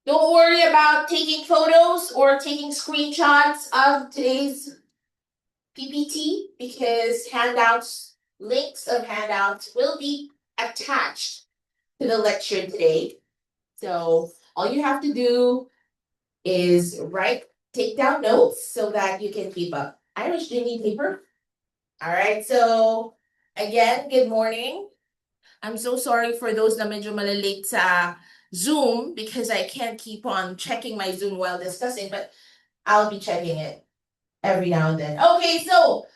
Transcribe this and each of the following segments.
Don't worry about taking photos or taking screenshots of today's PPT because links of handouts will be attached to the lecture today. So all you have to do is take down notes so that you can keep up. Irish, do you need paper? All right, so again, good morning. I'm so sorry for those na medyo malalate sa Zoom because I can't keep on checking my Zoom while discussing, but I'll be checking it every now and then. Okay, so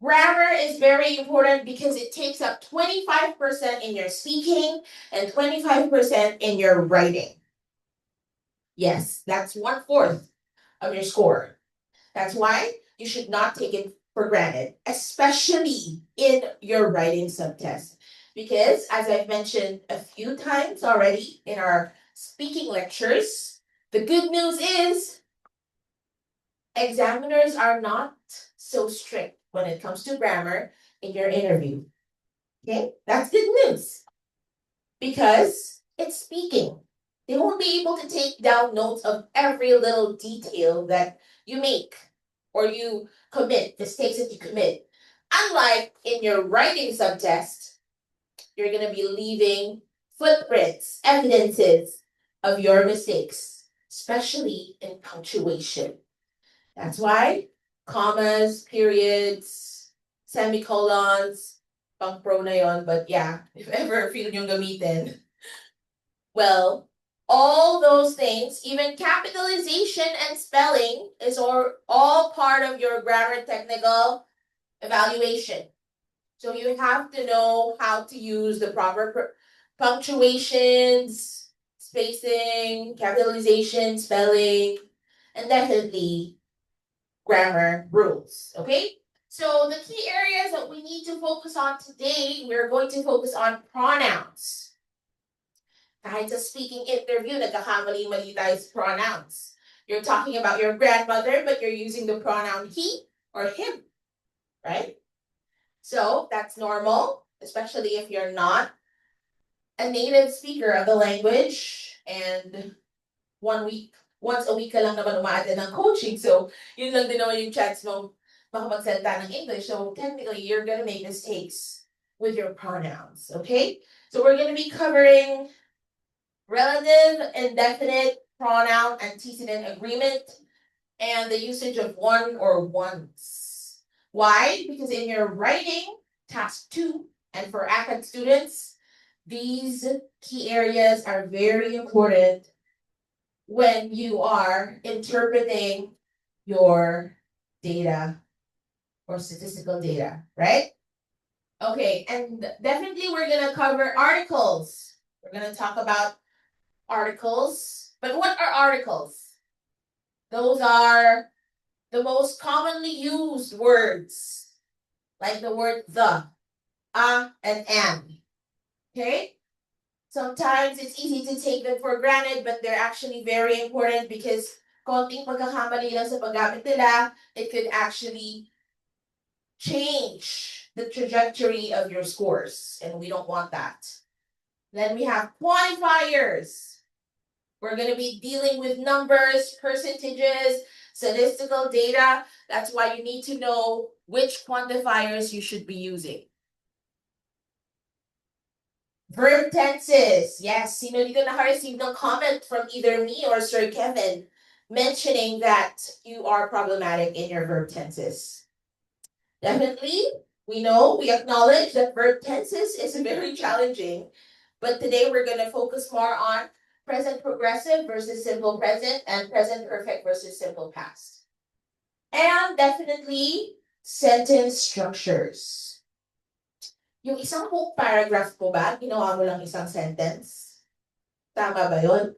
grammar is very important because it takes up 25% in your speaking and 25% in your writing. Yes, that's 1/4 of your score. That's why you should not take it for granted, especially in your writing subtest. Because, as I've mentioned a few times already in our speaking lectures, the good news is examiners are not so strict when it comes to grammar in your interview. Okay, that's good news because it's speaking. They won't be able to take down notes of every little detail that you make or you commit, mistakes that you commit. Unlike in your writing subtest, you're going to be leaving footprints, evidences of your mistakes, especially in punctuation. That's why commas, periods, semicolons, pang pro na yon, but yeah, if ever feel yung gamitin. Well, all those things, even capitalization and spelling, is all part of your grammar technical evaluation. So you have to know how to use the proper punctuations, spacing, capitalization, spelling, and definitely grammar rules. Okay? So the key areas that we need to focus on today, we're going to focus on pronouns. Kahit sa speaking interview, nagkakamali-mali tayo sa pronouns. You're talking about your grandmother, but you're using the pronoun he or him, right? So that's normal, especially if you're not a native speaker of the language and once a week ka lang naman umaattend ng coaching. So, yun lang din naman yung chance mo makapagsalita ng English. So, technically, you're gonna make mistakes with your pronouns, okay? So, we're gonna be covering relative, indefinite, pronoun, antecedent agreement, and the usage of one or ones. Why? Because in your writing, task 2, and for ACAD students, these key areas are very important when you are interpreting your data or statistical data, right? Okay, and definitely we're going to cover articles. We're going to talk about articles. But what are articles? Those are the most commonly used words, like the word the, and an. Okay? Sometimes it's easy to take them for granted, but they're actually very important because konting pagkakamali lang sa paggamit nila, it could actually change the trajectory of your scores, and we don't want that. Then we have quantifiers. We're going to be dealing with numbers, percentages, statistical data. That's why you need to know which quantifiers you should be using. Verb tenses. Yes, sino dito naka-receive ng comment from either me or Sir Kevin mentioning that you are problematic in your verb tenses. Definitely, we acknowledge that verb tenses is very challenging, but today we're going to focus more on present progressive versus simple present and present perfect versus simple past. And definitely, sentence structures. Yung isang whole paragraph po ba, ginawa mo lang isang sentence? Tama ba yun?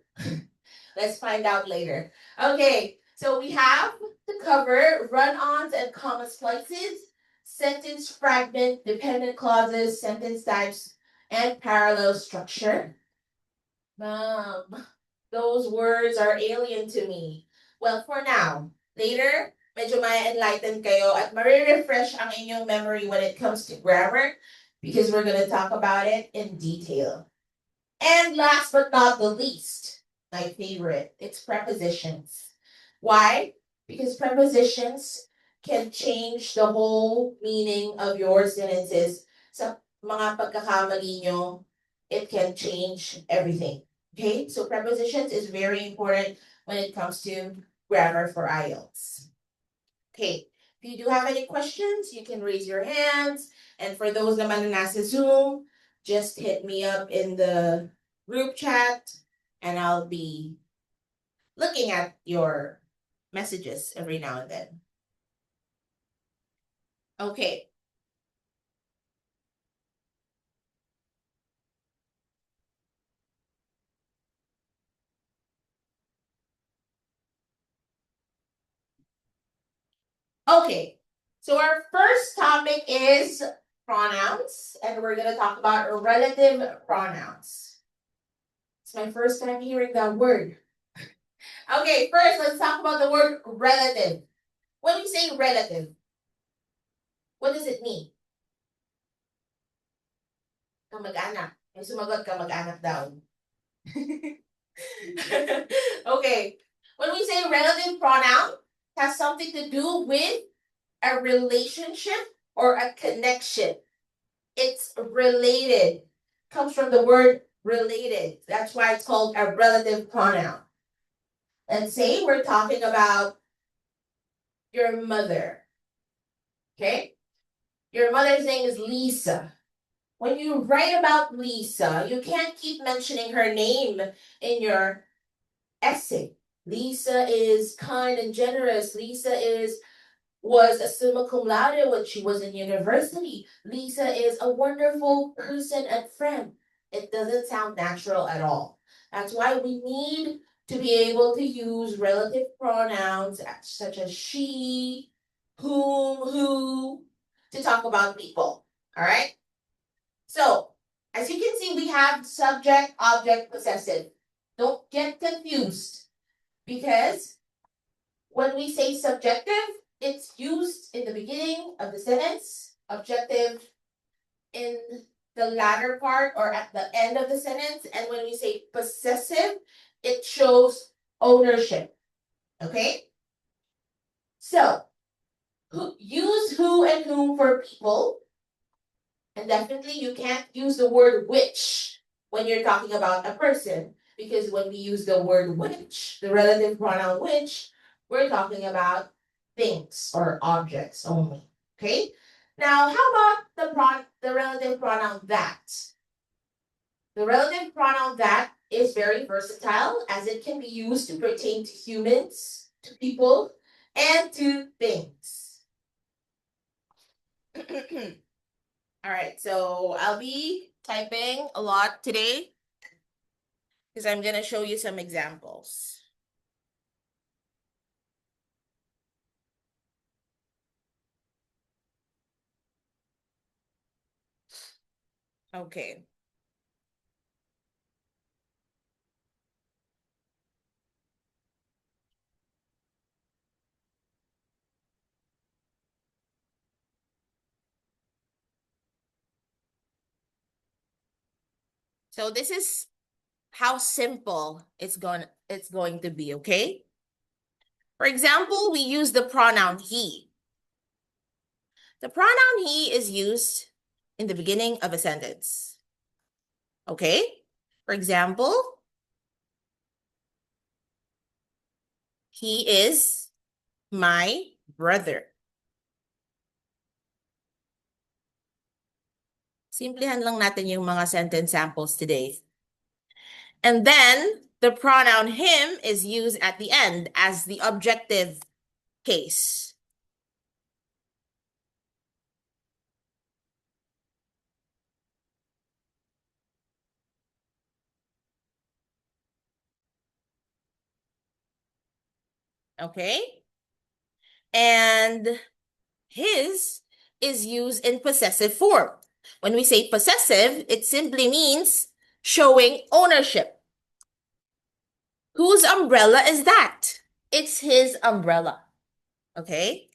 Let's find out later. Okay, so we have to cover run-ons and comma splices, sentence fragment, dependent clauses, sentence types, and parallel structure. Those words are alien to me. Well, for now. Later, medyo ma-enlighten kayo at ma-refresh ang inyong memory when it comes to grammar because we're going to talk about it in detail. And last but not the least, my favorite. It's prepositions. Why? Because prepositions can change the whole meaning of your sentences. Sa mga pagkakamali nyo, it can change everything. Okay? So prepositions is very important when it comes to grammar for IELTS. Okay. If you do have any questions, you can raise your hands. And for those naman na nasa Zoom, just hit me up in the group chat and I'll be looking at your messages every now and then. Okay. Okay. So our first topic is pronouns, and we're going to talk about relative pronouns. It's my first time hearing that word. Okay, first let's talk about the word relative. When we say relative, what does it mean? Kamag-anak. May sumagot, kamag-anak daw. Okay. When we say relative pronoun, it has something to do with a relationship or a connection. It's related. Comes from the word related. That's why it's called a relative pronoun. Let's say we're talking about your mother. Okay? Your mother's name is Lisa. When you write about Lisa, you can't keep mentioning her name in your essay. Lisa is kind and generous. Lisa was a summa cum laude when she was in university. Lisa is a wonderful person and friend. It doesn't sound natural at all. That's why we need to be able to use relative pronouns such as she, whom, who, to talk about people. All right? So, as you can see, we have subject, object, possessive. Don't get confused because when we say subjective, it's used in the beginning of the sentence, objective in the latter part or at the end of the sentence. And when we say possessive, it shows ownership. Okay? So, use who and whom for people. And definitely you can't use the word which when you're talking about a person. Because when we use the word which, the relative pronoun which, we're talking about things or objects only. Okay? Now, how about the relative pronoun that? The relative pronoun that is very versatile as it can be used to pertain to humans, to people, and to things. All right, so I'll be typing a lot today because I'm going to show you some examples. Okay. So this is how simple it's going to be, okay? For example, we use the pronoun he. The pronoun he is used in the beginning of a sentence. Okay? For example, he is my brother. Simplihan lang natin yung mga sentence samples today. And then the pronoun him is used at the end as the objective case. Okay? And his is used in possessive form. When we say possessive, it simply means showing ownership. Whose umbrella is that? It's his umbrella. Okay?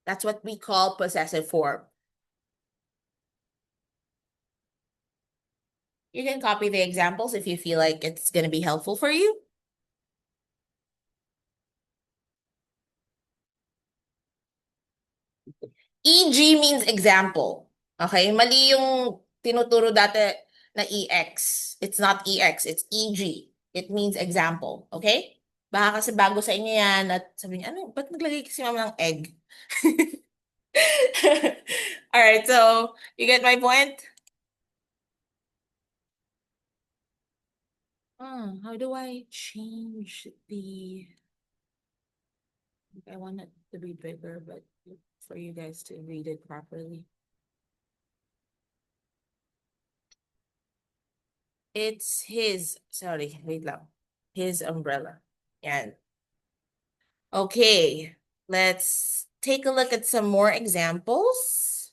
That's what we call possessive form. You can copy the examples if you feel like it's going to be helpful for you. EG means example. Okay? Mali yung tinuturo dati na EX. It's not EX, it's EG. It means example. Okay? Baka kasi bago sa inyo yan at sabi niyo, ano, ba't naglagay kasi mama ng egg? All right, so you get my point? How do I change the... I want it to be bigger, but for you guys to read it properly. It's his, sorry, wait lang. His umbrella. Yan. Okay, let's take a look at some more examples.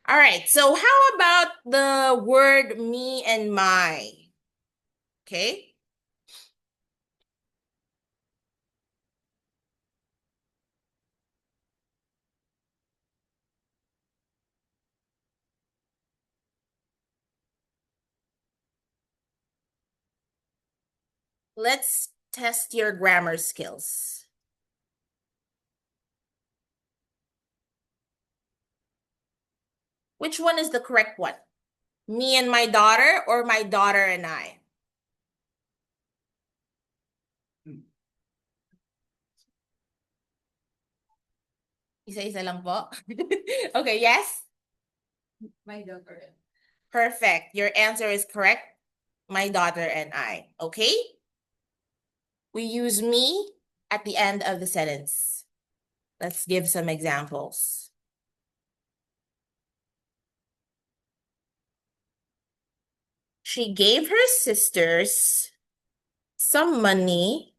All right, so how about the word me and my? Okay. Let's test your grammar skills. Which one is the correct one? Me and my daughter or my daughter and I? Isa-isa lang po. Okay, yes? My daughter. Perfect. Your answer is correct. My daughter and I. Okay? We use me at the end of the sentence. Let's give some examples. She gave her sisters some money,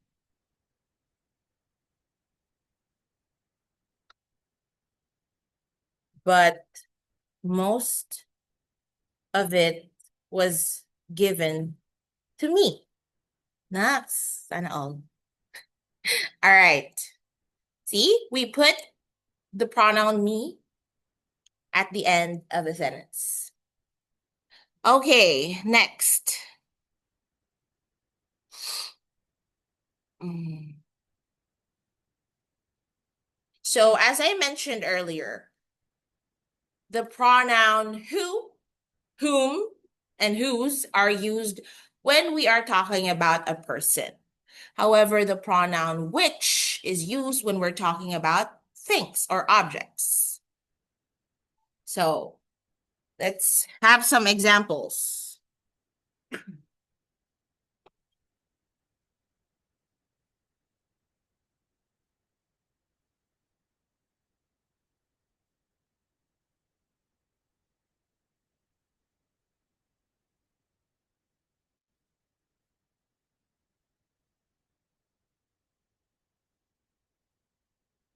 but most of it was given to me. That's all. All right. See, we put the pronoun me at the end of the sentence. Okay, next. So as I mentioned earlier, the pronoun who, whom, and whose are used when we are talking about a person. However, the pronoun which is used when we're talking about things or objects. So let's have some examples.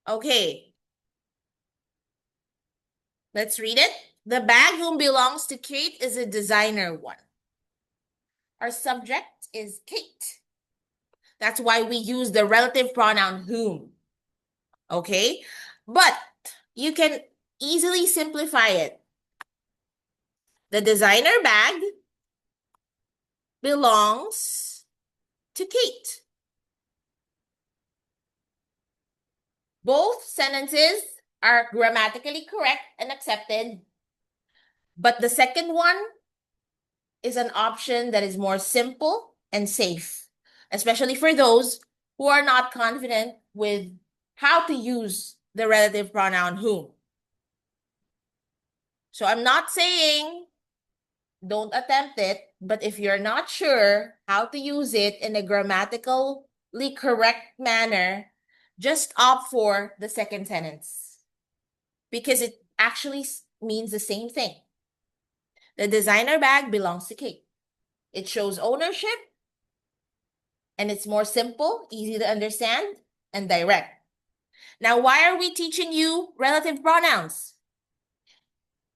Okay. Let's read it. The bag whom belongs to Kate is a designer one. Our subject is Kate. That's why we use the relative pronoun whom. Okay? But you can easily simplify it. The designer bag belongs to Kate. Both sentences are grammatically correct and accepted, but the second one is an option that is more simple and safe, especially for those who are not confident with how to use the relative pronoun whom. So I'm not saying don't attempt it, but if you're not sure how to use it in a grammatically correct manner, just opt for the second sentence because it actually means the same thing. The designer bag belongs to Kate. It shows ownership and it's more simple, easy to understand, and direct. Now, why are we teaching you relative pronouns?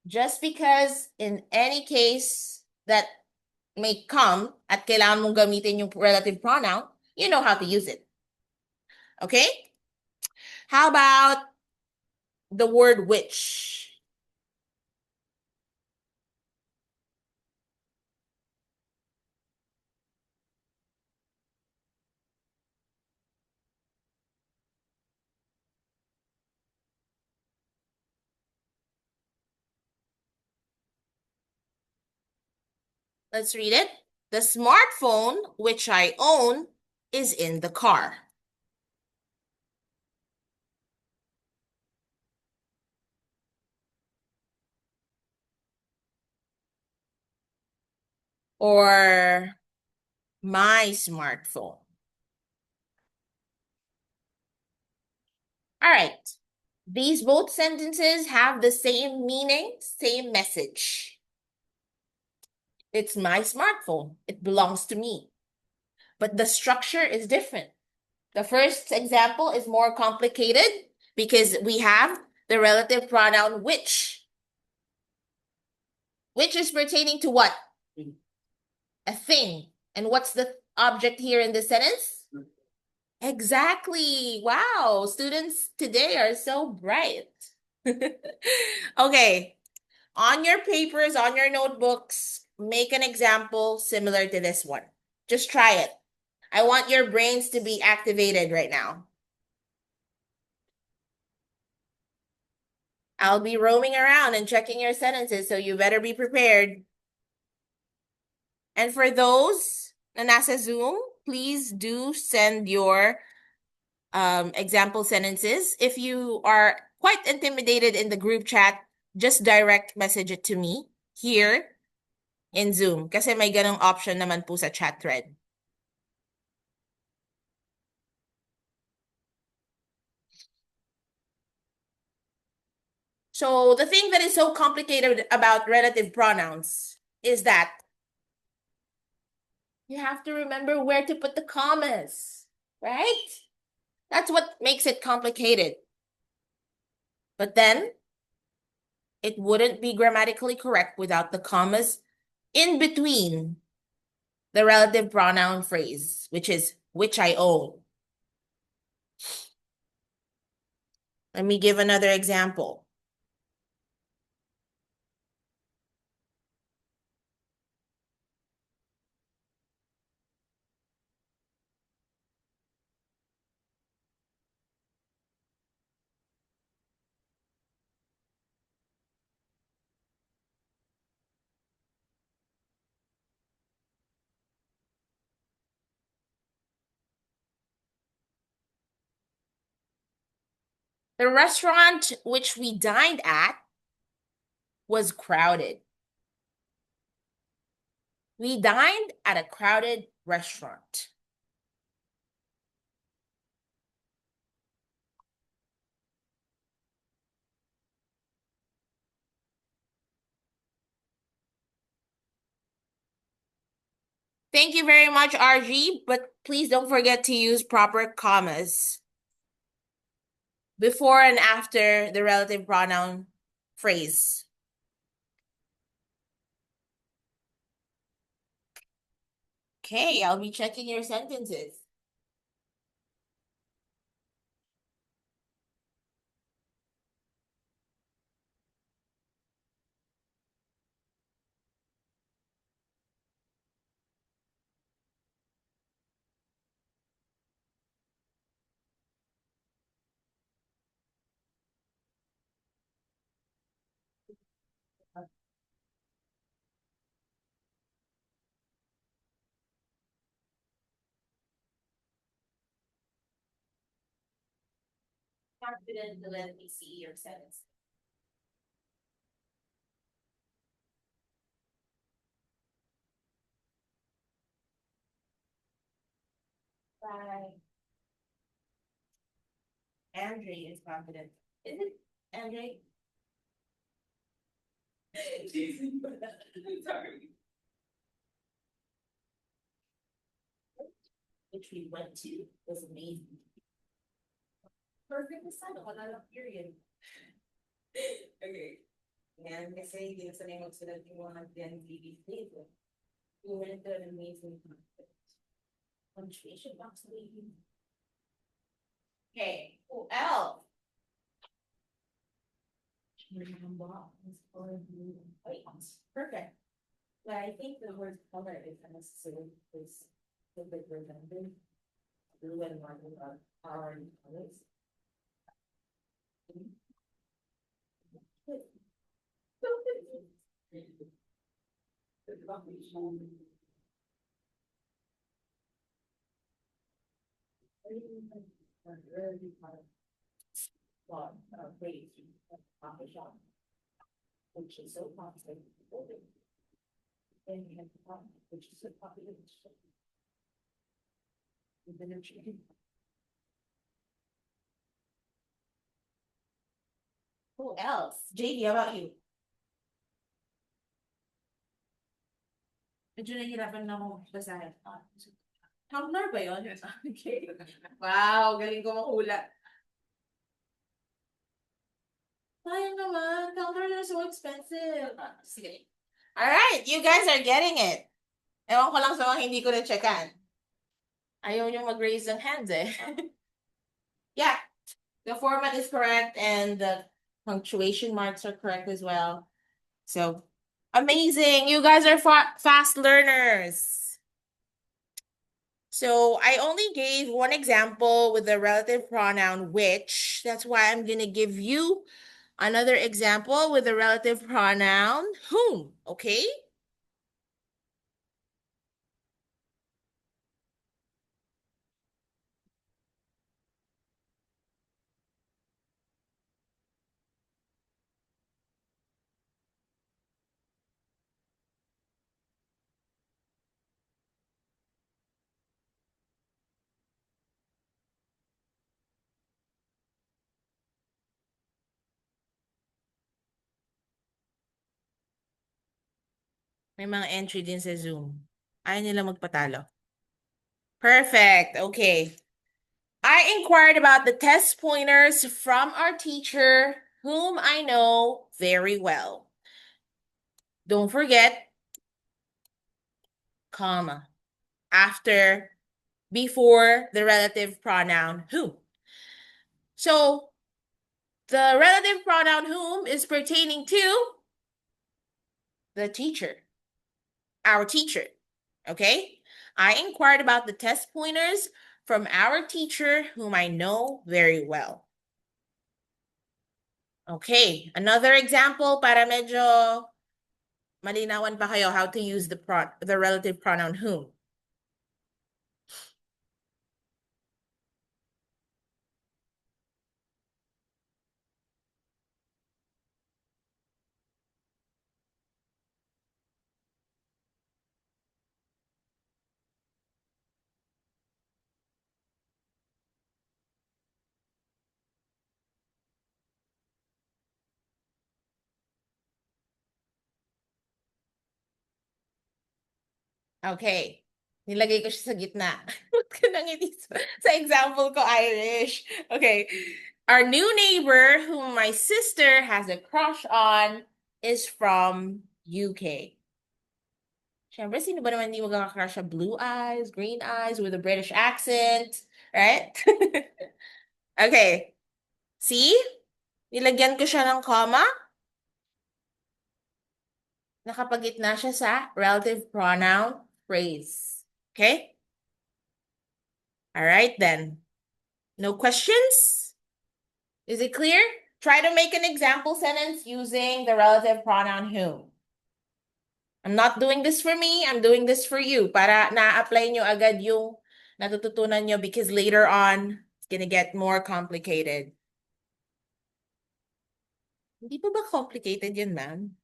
Just because in any case that may come at kailangan mong gamitin yung relative pronoun, you know how to use it. Okay? How about the word which? Let's read it. The smartphone, which I own, is in the car. Or my smartphone. All right. These both sentences have the same meaning, same message. It's my smartphone. It belongs to me. But the structure is different. The first example is more complicated because we have the relative pronoun which. Which is pertaining to what? A thing. And what's the object here in the sentence? Exactly. Wow. Students today are so bright. Okay. On your papers, on your notebooks, make an example similar to this one. Just try it. I want your brains to be activated right now. I'll be roaming around and checking your sentences, so you better be prepared. And for those na nasa Zoom, please do send your example sentences. If you are quite intimidated in the group chat, just direct message it to me here in Zoom. Kasi may ganong option naman po sa chat thread. So the thing that is so complicated about relative pronouns is that you have to remember where to put the commas, right? That's what makes it complicated. But then it wouldn't be grammatically correct without the commas in between the relative pronoun phrase, which is which I own. Let me give another example. The restaurant which we dined at was crowded. We dined at a crowded restaurant. Thank you very much, RG, but please don't forget to use proper commas before and after the relative pronoun phrase. Okay, I'll be checking your sentences. Confident to let me see your sentence. Bye. Andre is confident. Is it Andre? Sorry. Which we went to was amazing. Perfect assignment, wala lang period. Okay. And kasi yun sa name sila yung mga DNVB flavor. We went to an amazing punctuation box lady. Okay, who else? Perfect. But I think the word color is unnecessary because the big redundant. Blue and white are already colors. Who else? JD, how about you? Medyo nahihirapan na akong basahin. Tumbler ba yun? Okay. Wow, galing ko mahula. Sayang naman. Tumbler are so expensive. Sige. Alright, you guys are getting it. Ewan ko lang sa mga hindi ko na-checkan. Ayaw nyo mag-raise ng hands eh. Yeah, the format is correct and the punctuation marks are correct as well. So, amazing. You guys are fast learners. So, I only gave one example with the relative pronoun which. That's why I'm going to give you another example with the relative pronoun whom. Okay? May mga entry din sa Zoom. Ayaw nila magpatalo. Perfect. Okay. I inquired about the test pointers from our teacher, whom I know very well. Don't forget, comma, after, before the relative pronoun whom. So, the relative pronoun whom is pertaining to the teacher, our teacher, okay? I inquired about the test pointers from our teacher, whom I know very well. Okay, another example para medyo malinawan pa kayo how to use the relative pronoun whom. Okay. Nilagay ko siya sa gitna. Ba't ka nangiti sa example ko, Irish? Okay. Our new neighbor, whom my sister has a crush on, is from UK. Siyempre, sino ba naman hindi magkakrush sa blue eyes, green eyes, with a British accent? Right? Okay. See? Nilagyan ko siya ng comma. Nakapagitna siya sa relative pronoun phrase. Okay? All right then. No questions? Is it clear? Try to make an example sentence using the relative pronoun whom. I'm not doing this for me, I'm doing this for you para na-apply nyo agad yung natututunan nyo because later on, it's gonna get more complicated. Hindi pa ba complicated yun, ma'am?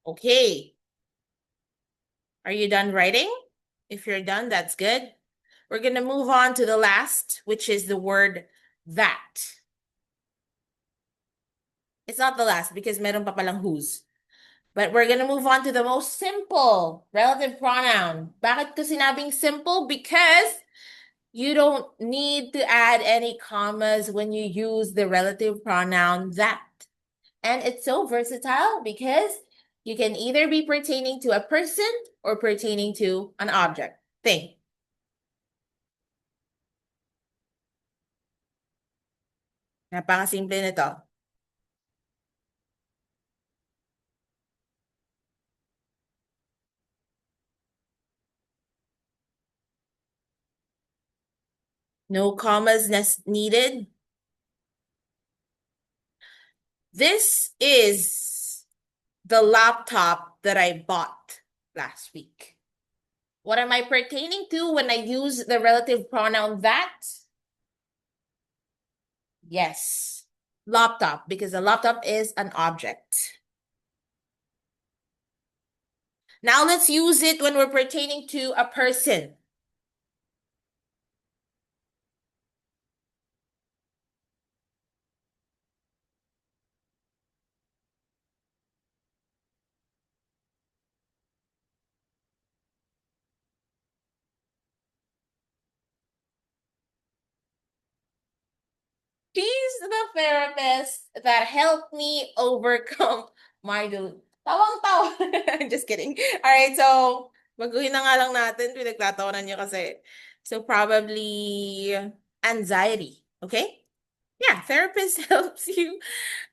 Okay. Are you done writing? If you're done, that's good. We're gonna move on to the last, which is the word that. It's not the last because meron pa palang whose. But we're gonna move on to the most simple relative pronoun. Bakit ko sinabing simple? Because You don't need to add any commas when you use the relative pronoun that. And it's so versatile because you can either be pertaining to a person or pertaining to an object, thing. Napakasimple nito. No commas needed. This is the laptop that I bought last week. What am I pertaining to when I use the relative pronoun that? Yes, laptop, because a laptop is an object. Now let's use it when we're pertaining to a person. She's the therapist that helped me overcome my tawang-tawa. I'm just kidding. All right, so baguhin na nga lang natin. Pinagtatawanan niyo kasi. So probably anxiety, okay? Yeah, therapist helps you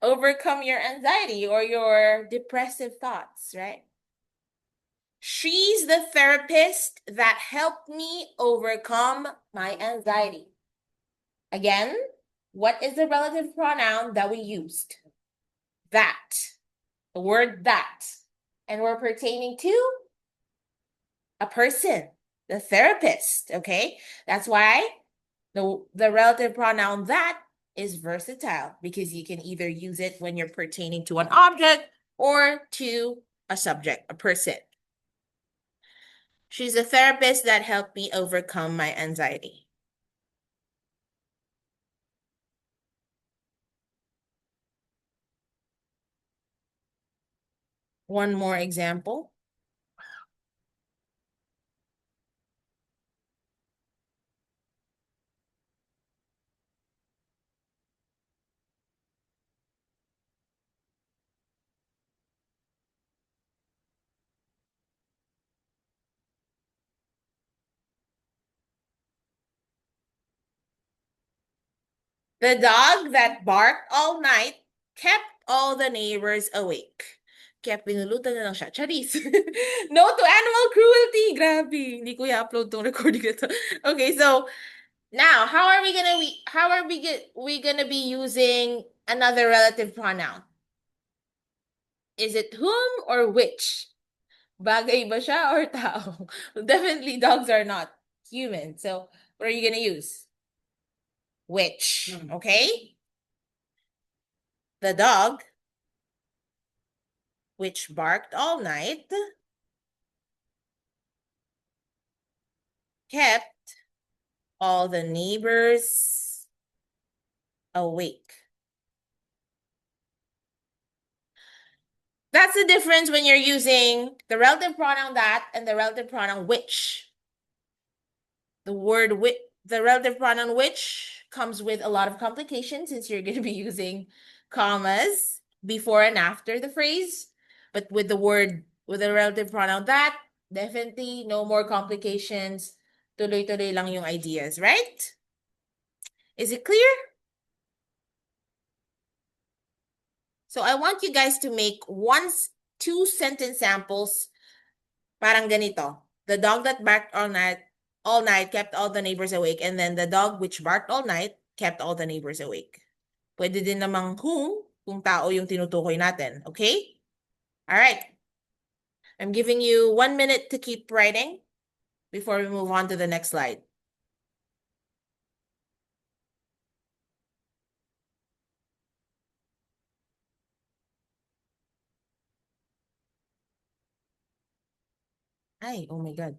overcome your anxiety or your depressive thoughts, right? She's the therapist that helped me overcome my anxiety. Again, what is the relative pronoun that we used? That. The word that. And we're pertaining to a person, the therapist, okay? That's why the relative pronoun that is versatile because you can either use it when you're pertaining to an object or to a subject, a person. She's a therapist that helped me overcome my anxiety. One more example. The dog that barked all night kept all the neighbors awake. Kaya pinulutan na lang siya. Charis. No to animal cruelty. Grabe. Hindi ko i-upload tong recording na to. Okay, so now how are we gonna be using another relative pronoun? Is it whom or which? Bagay ba siya or tao? Definitely dogs are not human. So what are you gonna use? Which, okay? The dog which barked all night kept all the neighbors awake. That's the difference when you're using the relative pronoun that and the relative pronoun which. The relative pronoun which comes with a lot of complications since you're going to be using commas before and after the phrase. But with the relative pronoun that, definitely no more complications. Tuloy-tuloy lang yung ideas, right? Is it clear? So I want you guys to make two sentence samples. Parang ganito. The dog that barked all night kept all the neighbors awake. And then the dog which barked all night kept all the neighbors awake. Pwede din namang whom kung tao yung tinutukoy natin. Okay? All right. I'm giving you 1 minute to keep writing before we move on to the next slide. Ay, oh my God.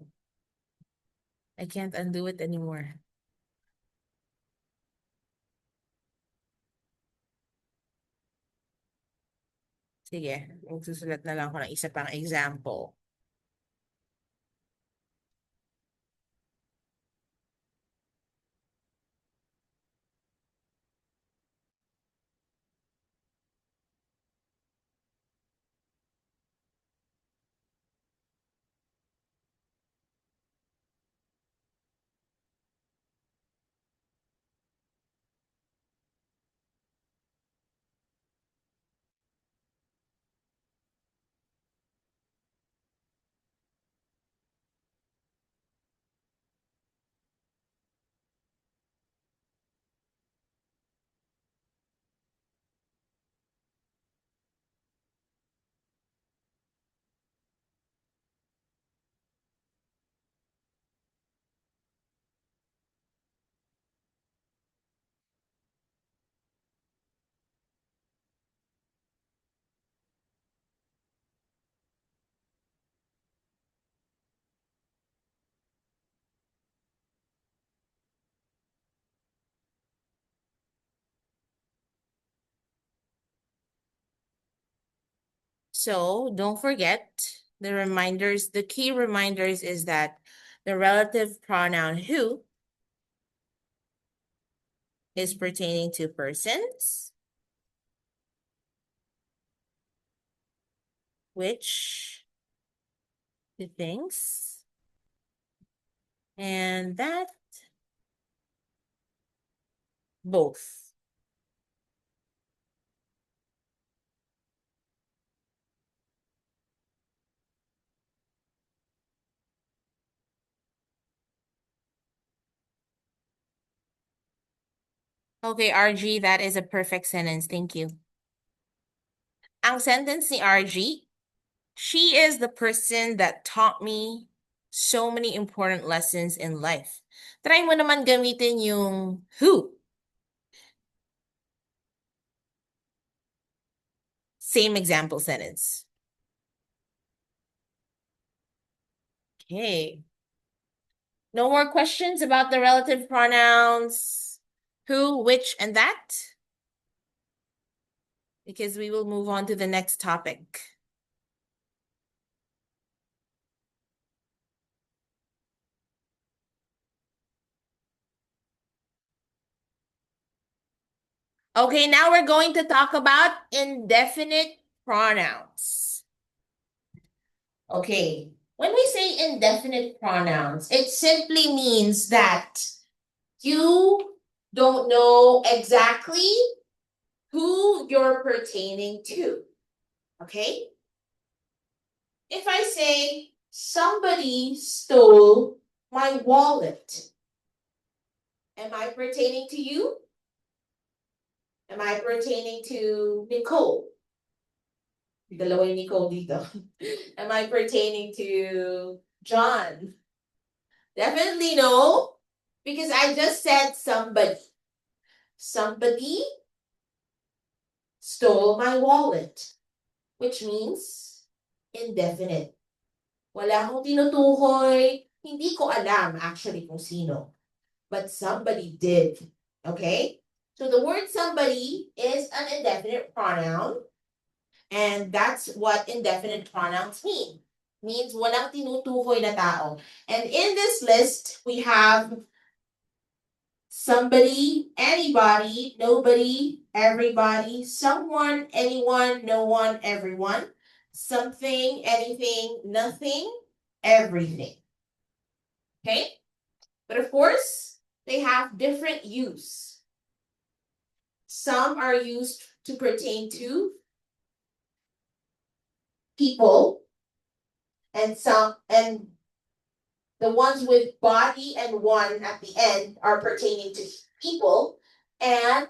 I can't undo it anymore. Sige, magsusulat na lang ako ng isa pang example. So don't forget the reminders. The key reminders is that the relative pronoun who is pertaining to persons, which to things, and that both. Okay, RG, that is a perfect sentence. Thank you. Ang sentence ni RG, she is the person that taught me so many important lessons in life. Try mo naman gamitin yung who. Same example sentence. Okay. No more questions about the relative pronouns who, which, and that? Because we will move on to the next topic. Okay, now we're going to talk about indefinite pronouns. Okay, when we say indefinite pronouns, it simply means that you don't know exactly who you're pertaining to. Okay? If I say, somebody stole my wallet, am I pertaining to you? Am I pertaining to Nicole? Dalawa yung Nicole dito. Am I pertaining to John? Definitely no, because I just said somebody. Somebody stole my wallet, which means indefinite. Wala akong tinutukoy. Hindi ko alam actually kung sino. But somebody did. Okay? So the word somebody is an indefinite pronoun. And that's what indefinite pronouns mean. Means walang tinutukoy na tao. And in this list, we have somebody, anybody, nobody, everybody, someone, anyone, no one, everyone, something, anything, nothing, everything. Okay? But of course, they have different use. Some are used to pertain to people, and the ones with body and one at the end are pertaining to people, and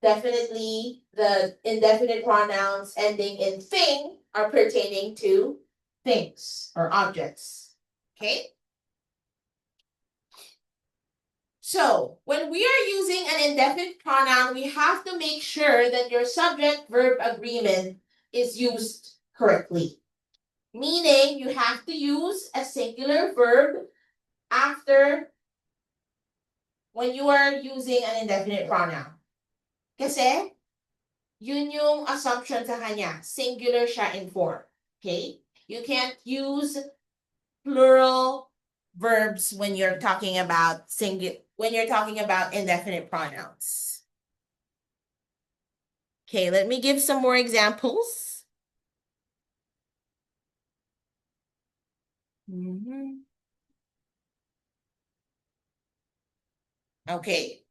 definitely the indefinite pronouns ending in thing are pertaining to things or objects. Okay? So, when we are using an indefinite pronoun, we have to make sure that your subject-verb agreement is used correctly. Meaning, you have to use a singular verb after when you are using an indefinite pronoun. Kasi, yun yung assumption sa kanya. Singular siya in form. Okay? You can't use plural verbs when you're talking about indefinite pronouns. Okay, let me give some more examples. Okay.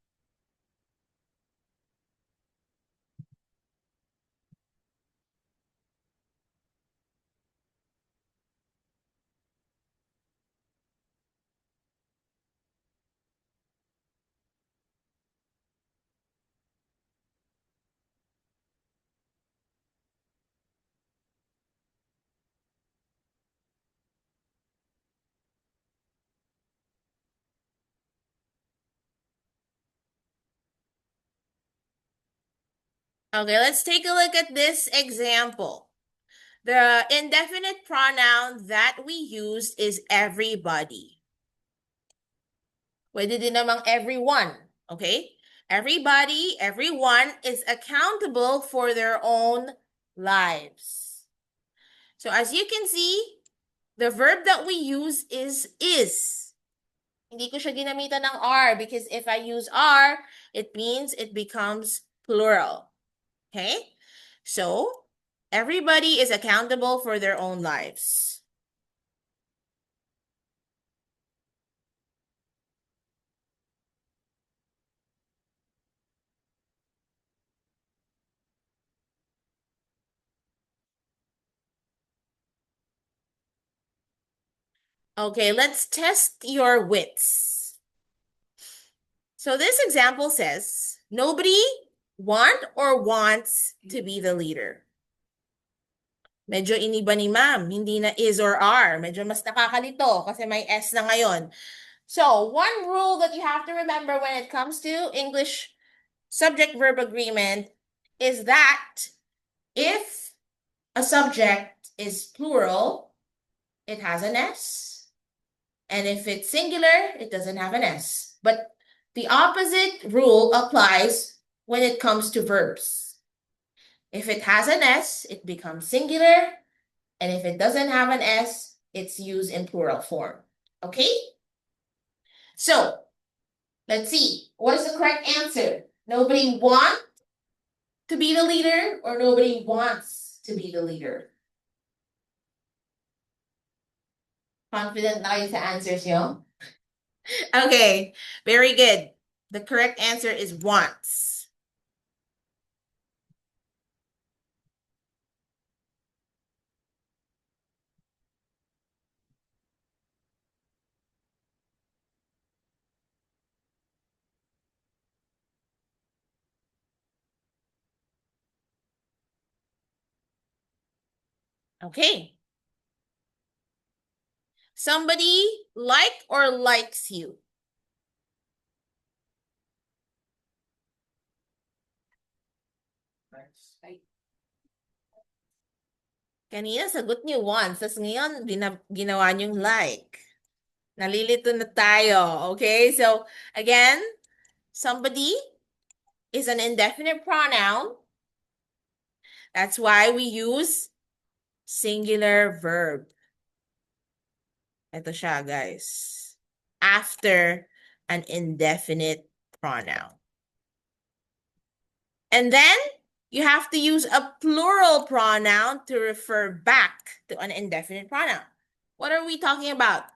Okay, let's take a look at this example. The indefinite pronoun that we used is everybody. Pwede din namang everyone, okay? Everybody, everyone is accountable for their own lives. So as you can see, the verb that we use is. Hindi ko siya ginamitan ng are because if I use are, it means it becomes plural. Okay? So, everybody is accountable for their own lives. Okay, let's test your wits. So this example says, nobody want or wants to be the leader. Medyo iniba ni ma'am, hindi na is or are. Medyo mas nakakalito kasi may S na ngayon. So, one rule that you have to remember when it comes to English subject-verb agreement is that if a subject is plural, it has an S. And if it's singular, it doesn't have an S. But the opposite rule applies when it comes to verbs. If it has an S, it becomes singular. And if it doesn't have an S, it's used in plural form. Okay? So, let's see. What is the correct answer? Nobody wants to be the leader or nobody wants to be the leader? Confident na kayo sa answers nyo? Okay, very good. The correct answer is wants. Okay. Somebody like or likes you. Kanina sagot niyo once, tapos ngayon ginawa niyong like. Nalilito na tayo. Okay, so again, somebody is an indefinite pronoun. That's why we use singular verb. Ito siya, guys. After an indefinite pronoun. And then you have to use a plural pronoun to refer back to an indefinite pronoun. What are we talking about?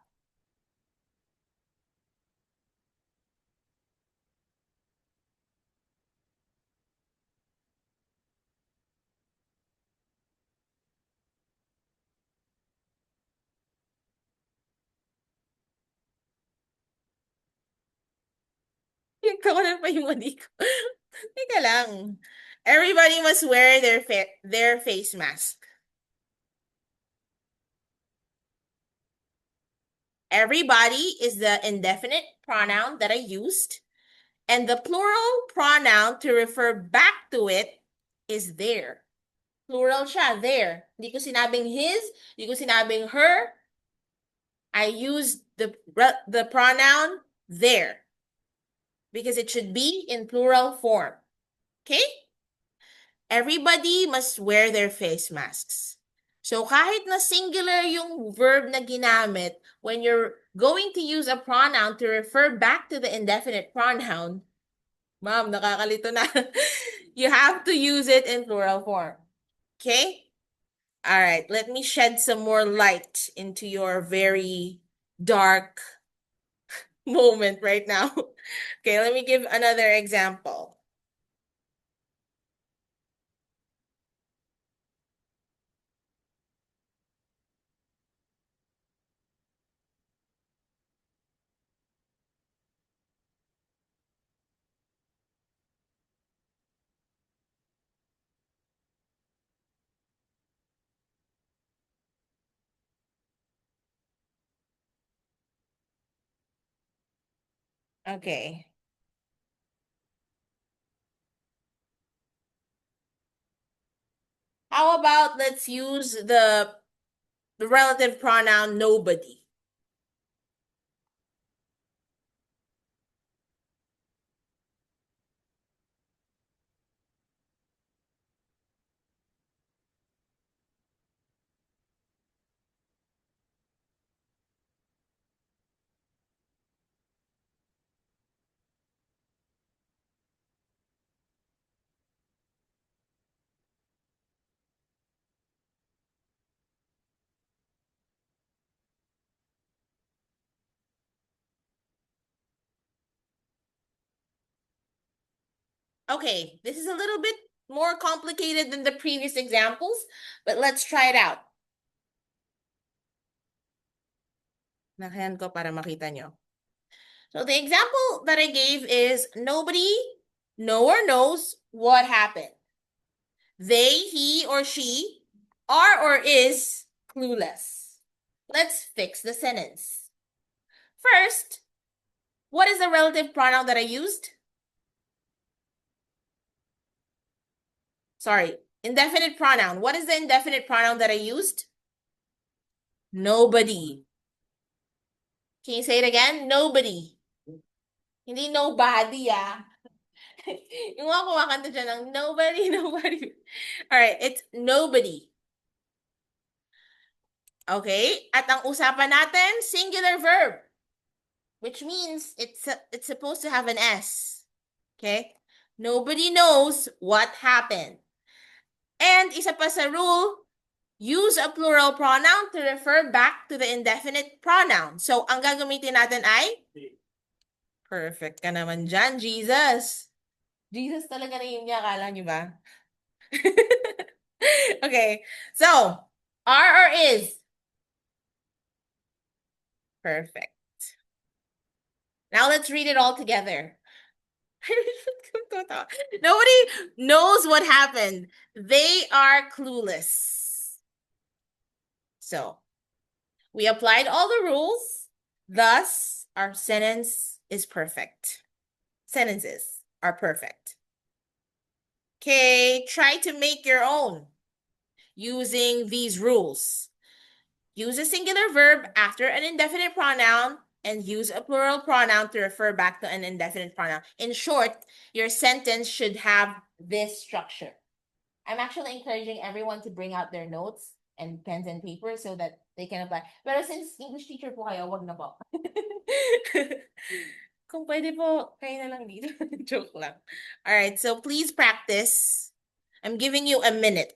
Kawalan pa yung mali ko. Teka lang. Everybody must wear their face mask. Everybody is the indefinite pronoun that I used. And the plural pronoun to refer back to it is there. Plural siya, there. Hindi ko sinabing his, hindi ko sinabing her. I used the pronoun there because it should be in plural form. Okay? Everybody must wear their face masks. So kahit na singular yung verb na ginamit, when you're going to use a pronoun to refer back to the indefinite pronoun, ma'am, nakakalito na. You have to use it in plural form. Okay? All right, let me shed some more light into your very dark moment right now. Okay, let me give another example. Okay. How about let's use the relative pronoun nobody. Okay, this is a little bit more complicated than the previous examples, but let's try it out. Nakayan ko para makita nyo. So the example that I gave is nobody knows what happened. They, he, or she are or is clueless. Let's fix the sentence. First, what is the relative pronoun that I used? Sorry, indefinite pronoun. What is the indefinite pronoun that I used? Nobody. Can you say it again? Nobody. Hindi nobody, ah. Yung mga kumakanta dyan ng nobody, nobody. All right, it's nobody. Okay? At ang usapan natin, singular verb. Which means it's supposed to have an S. Okay? Nobody knows what happened. And isa pa sa rule, use a plural pronoun to refer back to the indefinite pronoun. So, ang gagamitin natin ay? Perfect ka naman dyan, Jesus. Jesus talaga na yun niya, akala niyo ba? Okay, so, are or is? Perfect. Now let's read it all together. Nobody knows what happened. They are clueless. So, we applied all the rules. Thus, our sentence is perfect. Sentences are perfect. Okay, try to make your own using these rules. Use a singular verb after an indefinite pronoun and use a plural pronoun to refer back to an indefinite pronoun. In short, your sentence should have this structure. I'm actually encouraging everyone to bring out their notes and pens and paper so that they can apply. But since English teacher po kayo, wag na po. Kung pwede po, kayo na lang dito. Joke lang. All right, so please practice. I'm giving you a minute.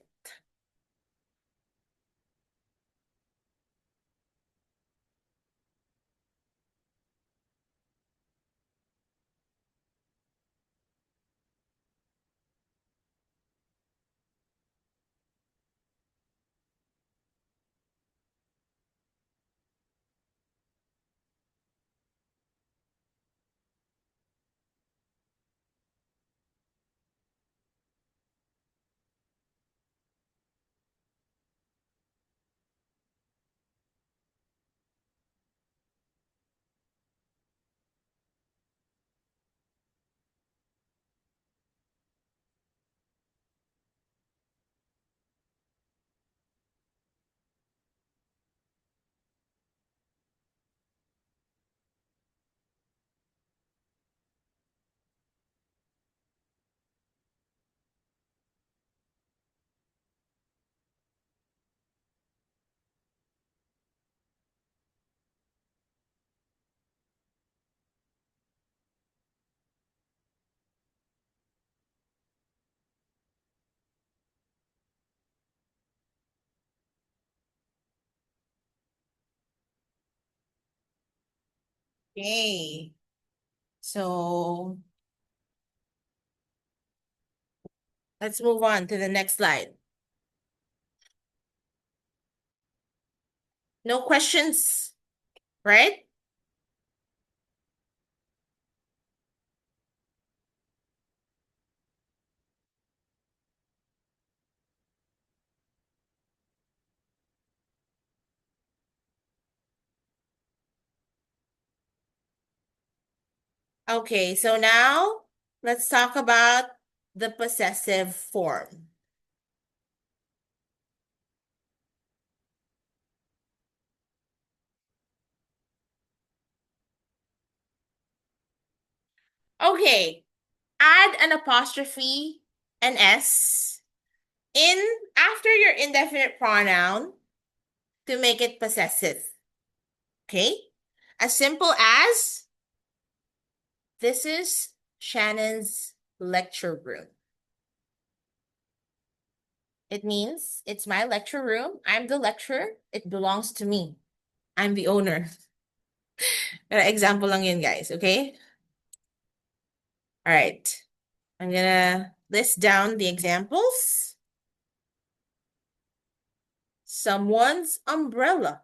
Okay. So let's move on to the next slide. No questions, right? Okay, so now let's talk about the possessive form. Okay, add an apostrophe, an S, in after your indefinite pronoun to make it possessive. Okay? As simple as this is Shannon's lecture room. It means it's my lecture room. I'm the lecturer. It belongs to me. I'm the owner. Example lang yun, guys, okay? All right. I'm gonna list down the examples. Someone's umbrella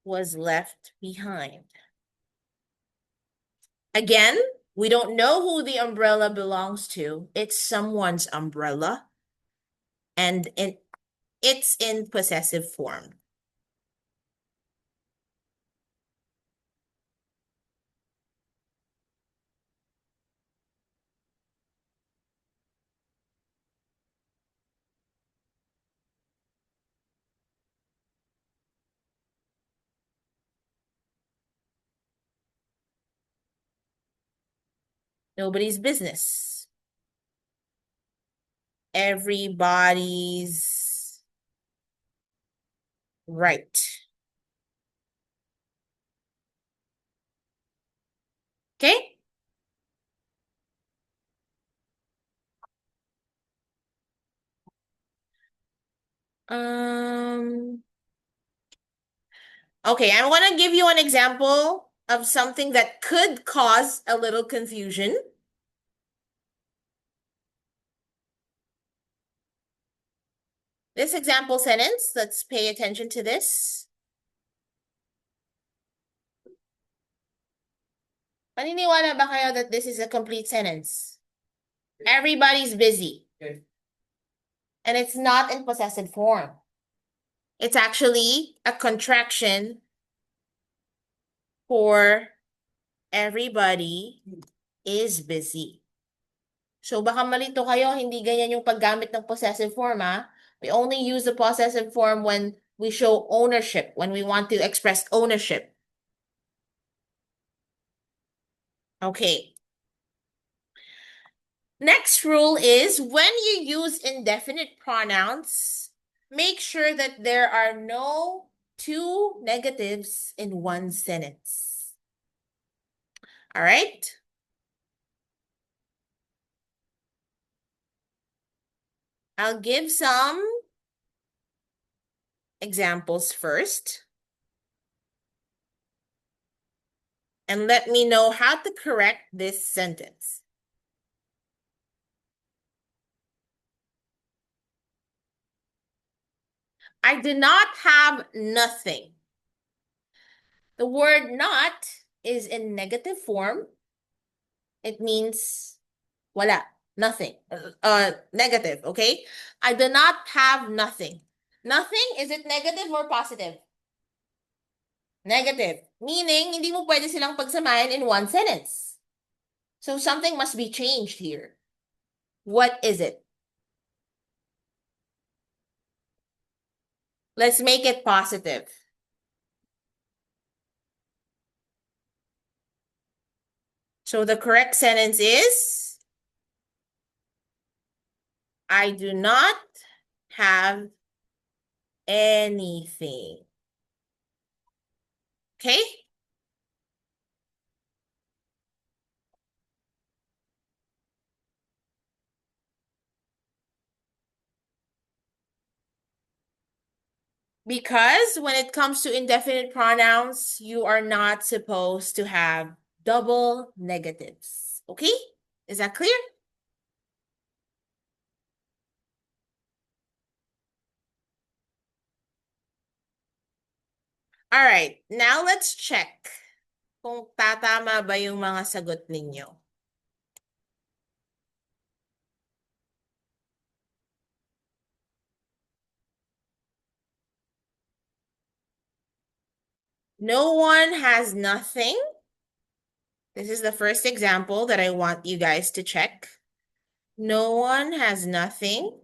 was left behind. Again, we don't know who the umbrella belongs to. It's someone's umbrella, and it's in possessive form. Nobody's business. Everybody's right. Okay? Okay, I want to give you an example of something that could cause a little confusion. This example sentence, let's pay attention to this. Paniniwala ba kayo that this is a complete sentence? Everybody's busy. Okay. And it's not in possessive form. It's actually a contraction for everybody is busy. So baka malito kayo, hindi ganyan yung paggamit ng possessive form, ha? We only use the possessive form when we show ownership, when we want to express ownership. Okay. Next rule is when you use indefinite pronouns, make sure that there are no two negatives in one sentence. All right? I'll give some examples first. And let me know how to correct this sentence. I do not have nothing. The word not is in negative form. It means wala, nothing. Negative, okay? I do not have nothing. Nothing, is it negative or positive? Negative. Meaning, hindi mo pwede silang pagsamahin in one sentence. So something must be changed here. What is it? Let's make it positive. So the correct sentence is, I do not have anything. Okay? Because when it comes to indefinite pronouns, you are not supposed to have double negatives. Okay? Is that clear? All right. Now let's check kung tatama ba yung mga sagot ninyo. No one has nothing. This is the first example that I want you guys to check. No one has nothing.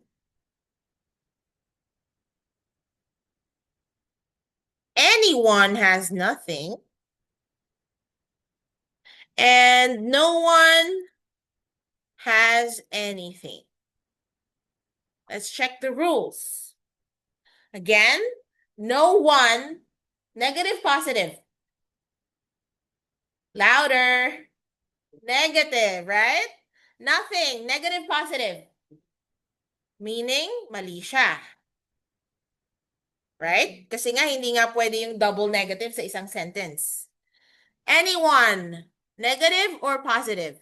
Anyone has nothing. And no one has anything. Let's check the rules. Again, no one, negative, positive. Louder. Negative, right? Nothing, negative, positive. Meaning, mali siya. Right? Kasi nga, hindi nga pwede yung double negative sa isang sentence. Anyone, negative or positive?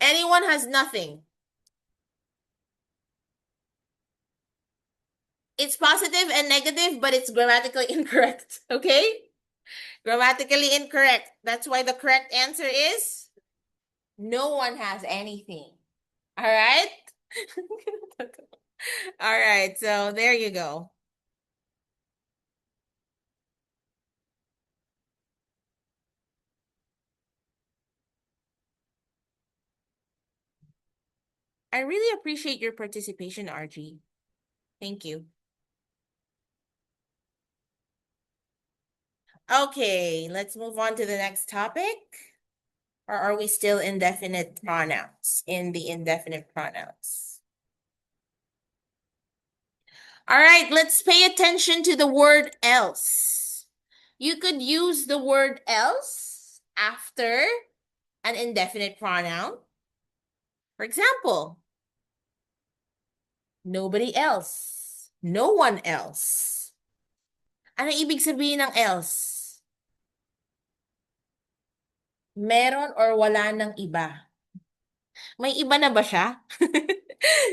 Anyone has nothing. It's positive and negative, but it's grammatically incorrect. Okay? Grammatically incorrect. That's why the correct answer is no one has anything. All right? All right. So there you go. I really appreciate your participation, RG. Thank you. Okay, let's move on to the next topic. Or are we still indefinite pronouns in the indefinite pronouns? All right, let's pay attention to the word else. You could use the word else after an indefinite pronoun. For example, nobody else. No one else. Ano ibig sabihin ng else? Meron or wala ng iba? May iba na ba siya?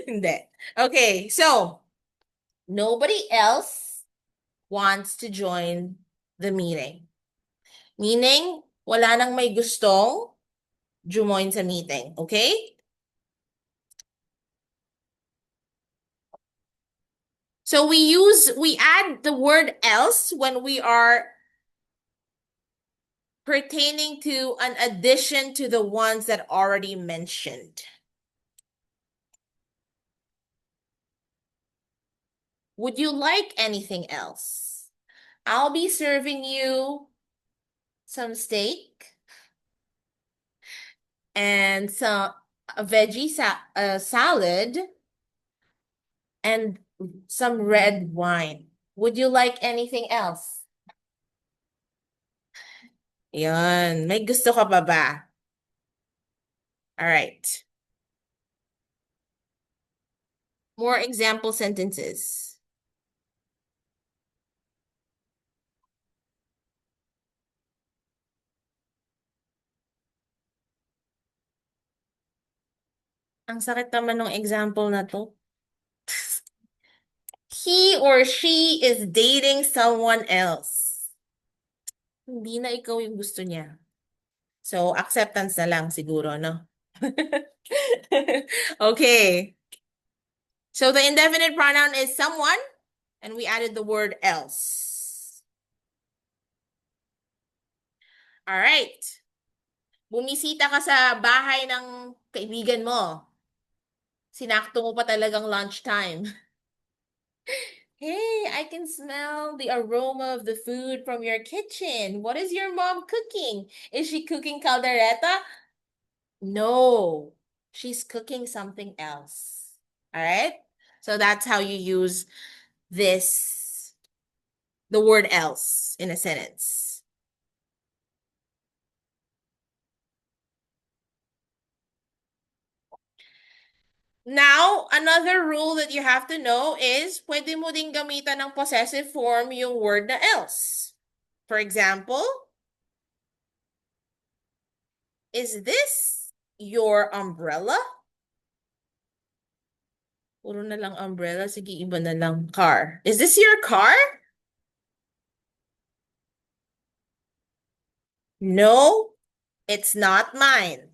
Hindi. Okay, so nobody else wants to join the meeting. Meaning, wala nang may gustong join sa meeting. Okay? So we add the word else when we are pertaining to an addition to the ones that already mentioned. Would you like anything else? I'll be serving you some steak and some a veggie salad and some red wine. Would you like anything else? Yan. May gusto ka pa ba? All right. More example sentences. Ang sakit naman ng example na to. He or she is dating someone else. Hindi na ikaw yung gusto niya. So, acceptance na lang siguro, no? Okay. So, the indefinite pronoun is someone, and we added the word else. All right. Bumisita ka sa bahay ng kaibigan mo. Sinakto mo pa talagang lunchtime. Hey, I can smell the aroma of the food from your kitchen. What is your mom cooking? Is she cooking caldereta? No, she's cooking something else. All right? So that's how you use this, the word else in a sentence. Now, another rule that you have to know is pwede mo ding gamitan ng possessive form yung word na else. For example, is this your umbrella? Puro na lang umbrella. Sige, iba na lang. Car. Is this your car? No, it's not mine.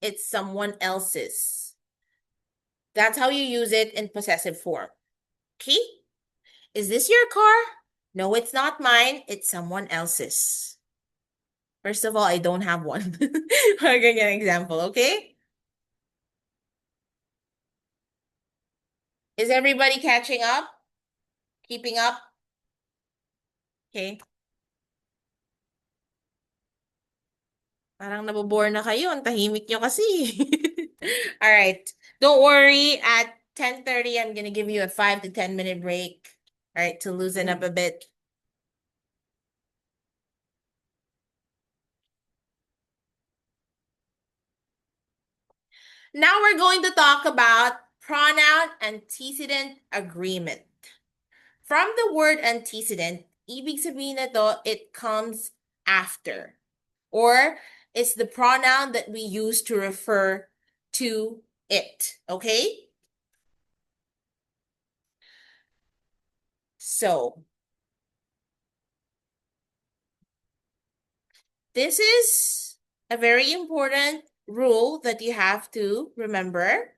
It's someone else's. That's how you use it in possessive form. Okay? Is this your car? No, it's not mine. It's someone else's. First of all, I don't have one. I'll give you an example, okay? Is everybody catching up? Keeping up? Okay. Parang nabobore na kayo. Ang tahimik nyo kasi. All right. Don't worry. At 10:30, I'm gonna give you a 5 to 10 minute break. All right, to loosen up a bit. Now we're going to talk about pronoun antecedent agreement. From the word antecedent, ibig sabihin na to, it comes after. Or it's the pronoun that we use to refer to it. Okay? So, this is a very important rule that you have to remember.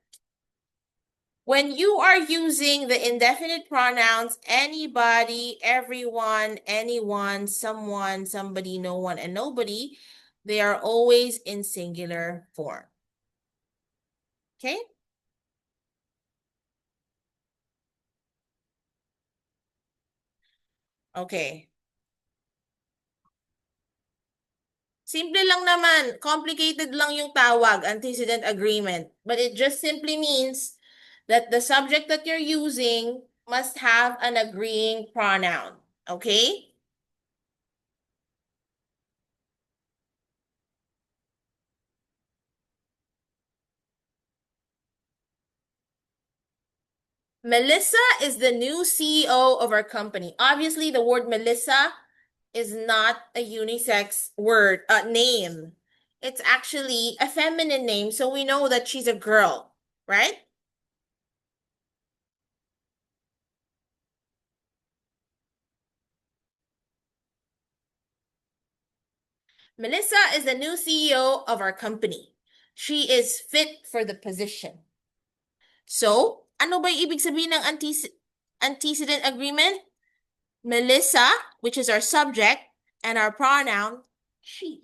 When you are using the indefinite pronouns anybody, everyone, anyone, someone, somebody, no one, and nobody, they are always in singular form. Okay? Okay. Simple lang naman. Complicated lang yung tawag, antecedent agreement. But it just simply means that the subject that you're using must have an agreeing pronoun. Okay? Melissa is the new CEO of our company. Obviously, the word Melissa is not a unisex word, name. It's actually a feminine name, so we know that she's a girl, right? Melissa is the new CEO of our company. She is fit for the position. So, ano ba yung ibig sabihin ng antecedent agreement? Melissa, which is our subject, and our pronoun, she.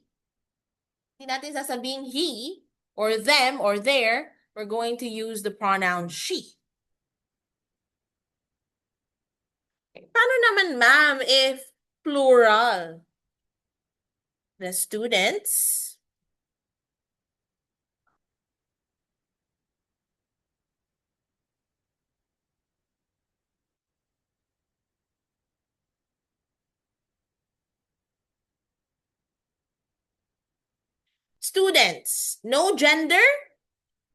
Hindi natin sasabihin he, or them, or their. We're going to use the pronoun she. Paano naman, ma'am, if plural? The students students, no gender,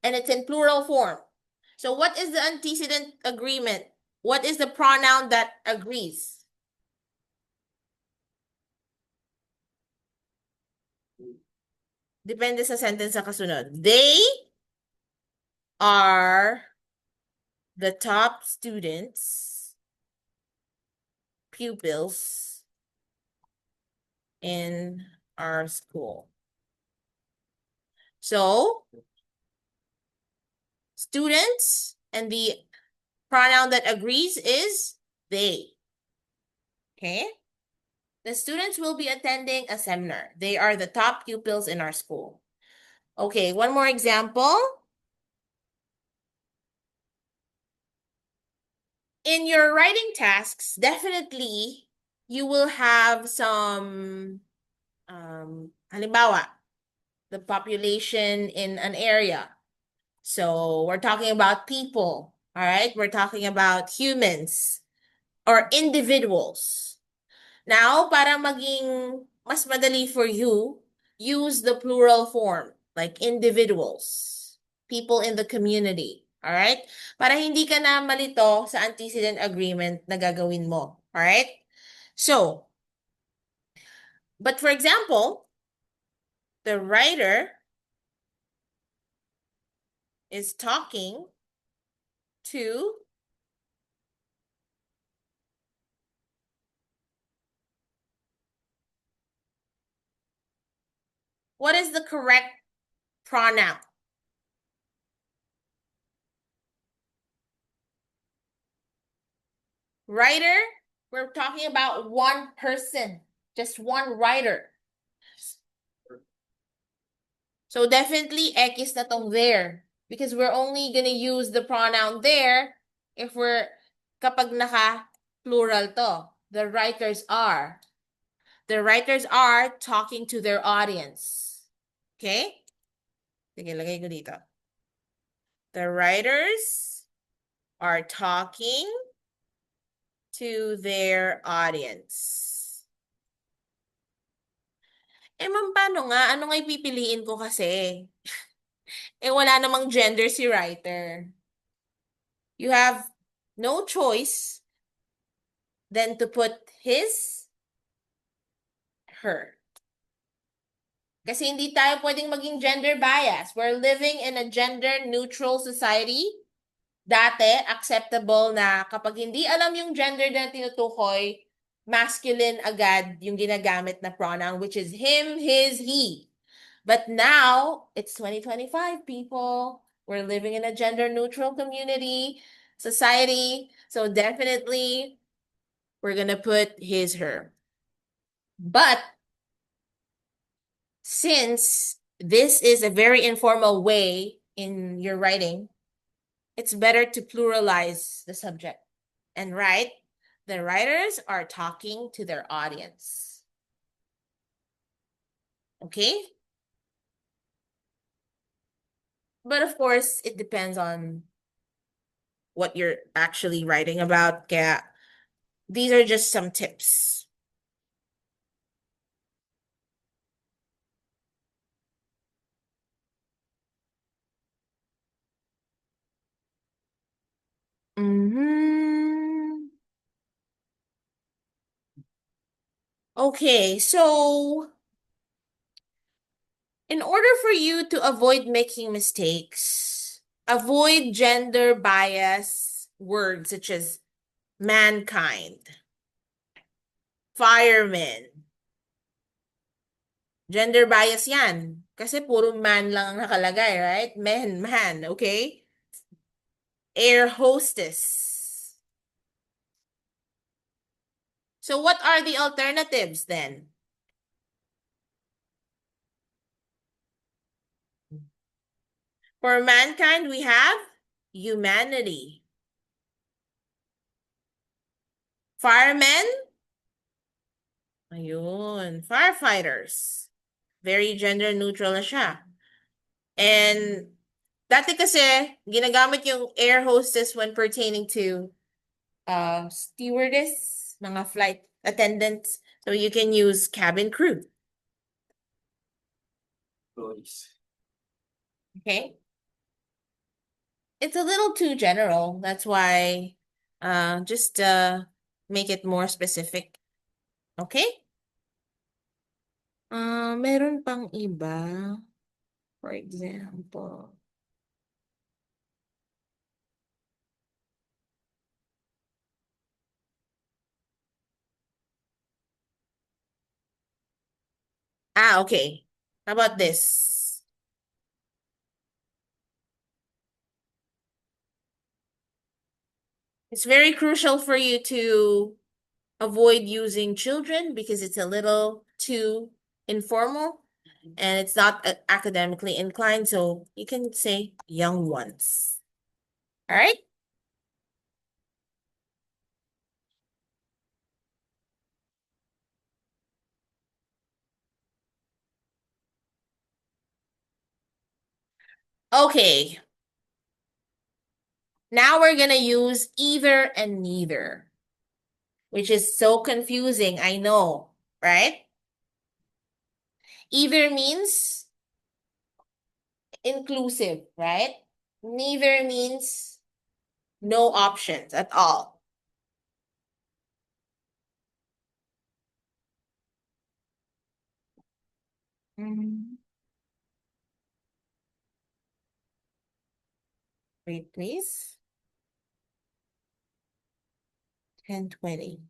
and it's in plural form. So what is the antecedent agreement? What is the pronoun that agrees? Depende sa sentence sa kasunod. They are the top students, pupils in our school. So, students, and the pronoun that agrees is they. Okay? The students will be attending a seminar. They are the top pupils in our school. Okay, one more example. In your writing tasks, definitely you will have some, halimbawa, the population in an area. So we're talking about people, all right? We're talking about humans or individuals. Now, para maging mas madali for you, use the plural form, like individuals, people in the community. All right? Para hindi ka na malito sa antecedent agreement na gagawin mo. All right? So, but for example, the writer is talking to what is the correct pronoun? Writer, we're talking about one person, just one writer. So definitely X na tong there. Because we're only gonna use the pronoun there if we're kapag naka-plural to. The writers are. The writers are talking to their audience. Okay? Sige, lagay ko dito. The writers are talking to their audience. Ma'am, paano nga? Ano nga ipipiliin ko kasi? Wala namang gender si writer. you have no choice than to put his, her. Kasi hindi tayo pwedeng maging gender bias. We're living in a gender-neutral society. Dati, acceptable na kapag hindi alam yung gender na tinutukoy, masculine agad yung ginagamit na pronoun, which is him, his, he. But now, it's 2025, people. We're living in a gender-neutral community, society. So definitely, we're gonna put his, her. But since this is a very informal way in your writing, it's better to pluralize the subject and write. The writers are talking to their audience. Okay? But of course, it depends on what you're actually writing about. Kaya these are just some tips. Mm-hmm. Okay, so in order for you to avoid making mistakes, avoid gender bias words such as mankind, fireman. Gender bias yan. Kasi puro man lang ang nakalagay, right? Men, man, okay? Air hostess. So what are the alternatives then? For mankind, we have humanity. Firemen? Ayun. Firefighters. Very gender neutral na siya. And dati kasi, ginagamit yung air hostess when pertaining to stewardess, mga flight attendants. So you can use cabin crew. Okay? It's a little too general. That's why just make it more specific. Okay? Meron pang iba. For example. Okay. How about this? It's very crucial for you to avoid using children because it's a little too informal and it's not academically inclined. So you can say young ones. All right? Okay. Now we're going to use either and neither, which is so confusing. I know, right? Either means inclusive, right? Neither means no options at all. Mhm. Wait, please. 10:20.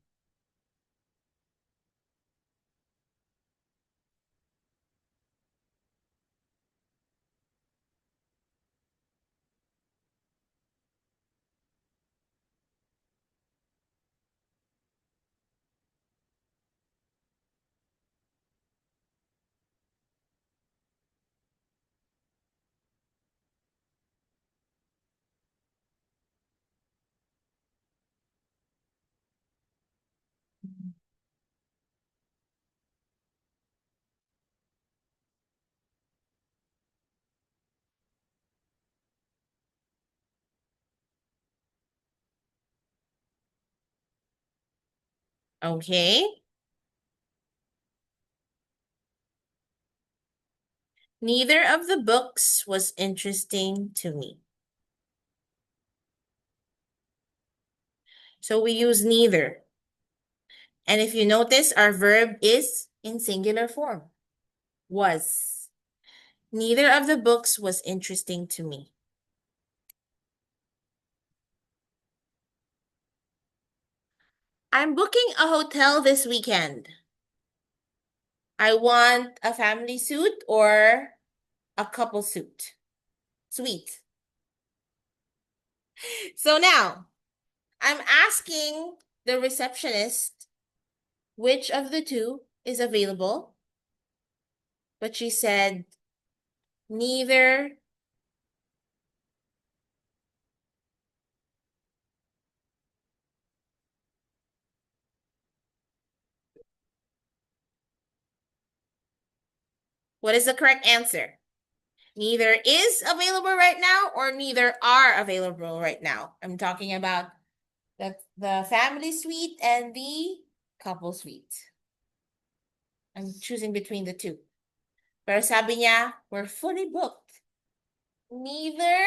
Okay. Neither of the books was interesting to me. So we use neither. And if you notice, our verb is in singular form. Was. Neither of the books was interesting to me. I'm booking a hotel this weekend. I want a family suite or a couple suite. Suite. So now, I'm asking the receptionist which of the two is available, but she said neither. What is the correct answer? Neither is available right now or neither are available right now. I'm talking about the family suite and the couple suite. I'm choosing between the two. Pero sabi niya, we're fully booked. Neither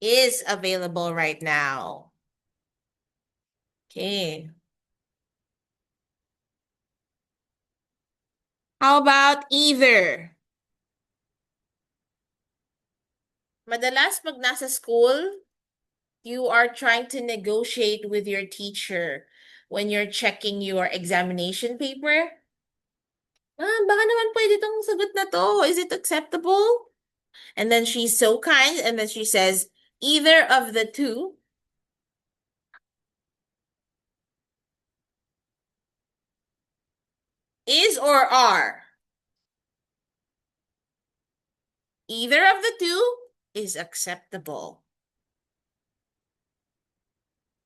is available right now. Okay. How about either? Madalas pag nasa school, you are trying to negotiate with your teacher when you're checking your examination paper. Baka naman pwede tong sagot na to. Is it acceptable? And then she's so kind and then she says, either of the two. Is or are? Either of the two is acceptable.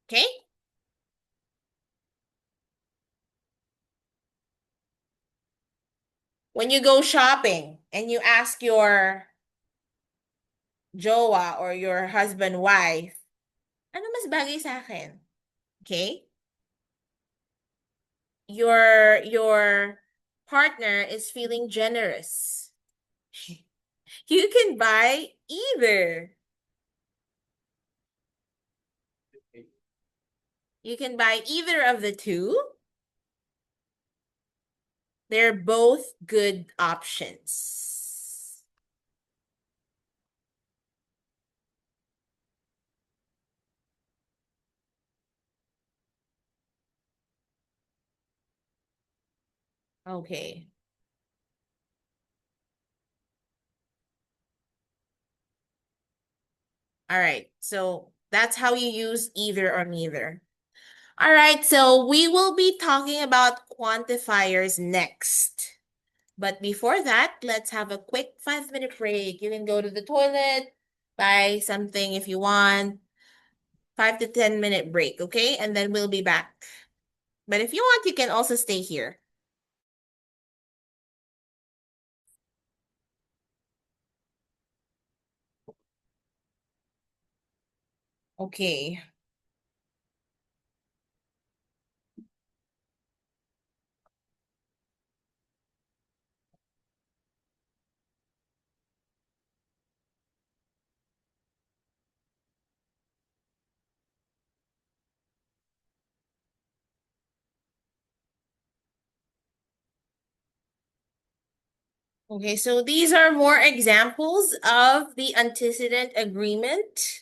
Okay? When you go shopping and you ask your jowa or your husband, wife, ano mas bagay sa akin? Okay? Your partner is feeling generous. You can buy either. You can buy either of the two. They're both good options. Okay. All right. So that's how you use either or neither. All right. So we will be talking about quantifiers next. But before that, let's have a quick 5-minute break. You can go to the toilet, buy something if you want. 5 to 10 minute break, okay? And then we'll be back. But if you want, you can also stay here. Okay. Okay, so these are more examples of the antecedent agreement.